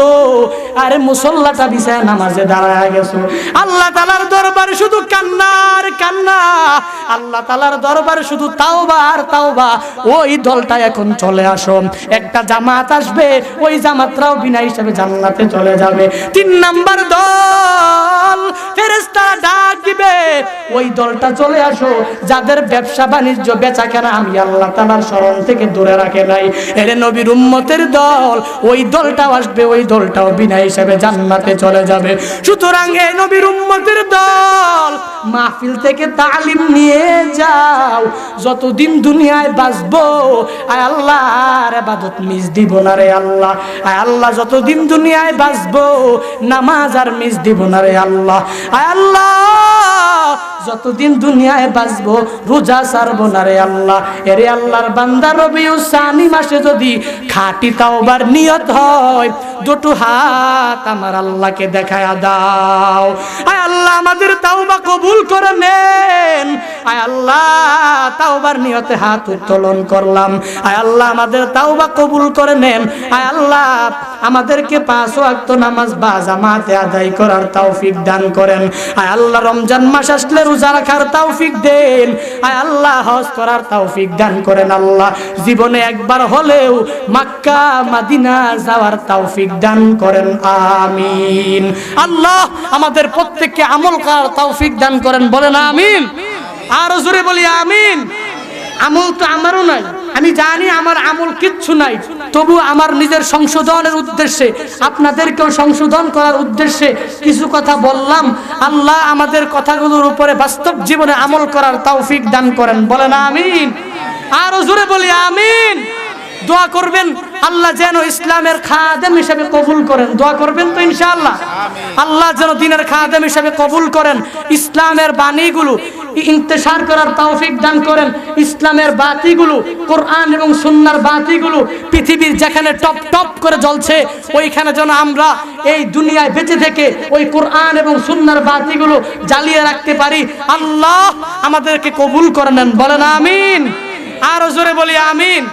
আরে মুসল্লাটা বিছায় নামাজে দাঁড়ায় গেছো। আল্লাহ তাআলার দরবারে শুধু কান্নার কান্না, আল্লাহ তাআলার দরবারে শুধু তাওবা আর তাওবা। ওই দলটা এখন চলে আসো। একটা জামাত আসবে, ওই জামাতরাও বিনা হিসাবে জান্নাতে চলে যাবে। 3 নাম্বার দল, ফেরেশতা ডাক থাকিবে ওই দলটা চলে আসো যাদের ব্যবসা বাণিজ্য বেচাকেনা আমি আল্লাহ তাআলার শরণ থেকে দূরে রাখে নাই। এর নবীর উম্মতের দল, ওই দলটাও আসবে, ওই দলটাও বিনা হিসাবে জান্নাতে চলে যাবে। সুতরাং এই নবীর উম্মতের দল মাহফিল থেকে তালিম নিয়ে যাও, যতদিন দুনিয়ায় বাঁচবো আয় আল্লাহর ইবাদত মিস দিব না রে আল্লাহ। আয় আল্লাহ যতদিন দুনিয়ায় বাঁচবো নামাজ আর মিস দিব না রে আল্লাহ। আয় আল্লাহ যতদিন দুনিয়ায় বাঁচবো রোজা ছাড়বো না রে আল্লাহ। এরে আল্লাহর বান্দা রবিউল সানি মাসে যদি খাঁটি তাওবার নিয়ত হয় দুটো হাত আমার আল্লাহকে দেখায়া দাও। আয় আল্লাহ আমাদের তাওবা কবুল করে নেন। আয় আল্লাহ তাওবার নিয়তে হাত উত্তোলন করলাম। আয় আল্লাহ আমাদের তাওবা কবুল করে নেন। আয় আল্লাহ আমাদেরকে 5 ওয়াক্ত নামাজ বা জামাতে আদায় করার তৌফিক দান করেন। আয় আল্লাহ রমজান মাস আসলে রোজা রাখার তৌফিক দেন। আয় আল্লাহ হজ করার তৌফিক দান করেন। আল্লাহ জীবনে একবার হলেও মক্কা মদিনা যাওয়ার তৌফিক দান করেন, আমিন। আল্লাহ আমাদের প্রত্যেককে আমল করার তৌফিক দান করেন, বলেন আমিন। আর জোরে বলি আমিন। আমল তো আমারও নাই, আমি জানি আমার আমল কিচ্ছু নাই, তবু আমার নিজের সংশোধনের উদ্দেশ্যে আপনাদেরকেও সংশোধন করার উদ্দেশ্যে কিছু কথা বললাম। আল্লাহ আমাদের কথাগুলোর উপরে বাস্তব জীবনে আমল করার তৌফিক দান করেন, বলেন আমিন। আর জোরে বলি আমিন। দোয়া করবেন আল্লাহ যেন ইসলামের খাদেম হিসেবে কবুল করেন, দোয়া করবেন তো ইনশাআল্লাহ। আল্লাহ যেন দ্বীনের খাদেম হিসেবে কবুল করেন, ইসলামের বাণীগুলো ইন্তেশার করার তৌফিক দান করেন, ইসলামের বাতিগুলো কোরআন এবং সুন্নাহর বাতিগুলো পৃথিবীর যেখানে টপ টপ করে জ্বলছে ওইখানে যেন আমরা এই দুনিয়ায় বেঁচে থেকে ওই কোরআন এবং সুন্নাহর বাতিগুলো জ্বালিয়ে রাখতে পারি। আল্লাহ আমাদেরকে কবুল করে নেন, বলেন আমিন। আর জোরে বলি আমিন।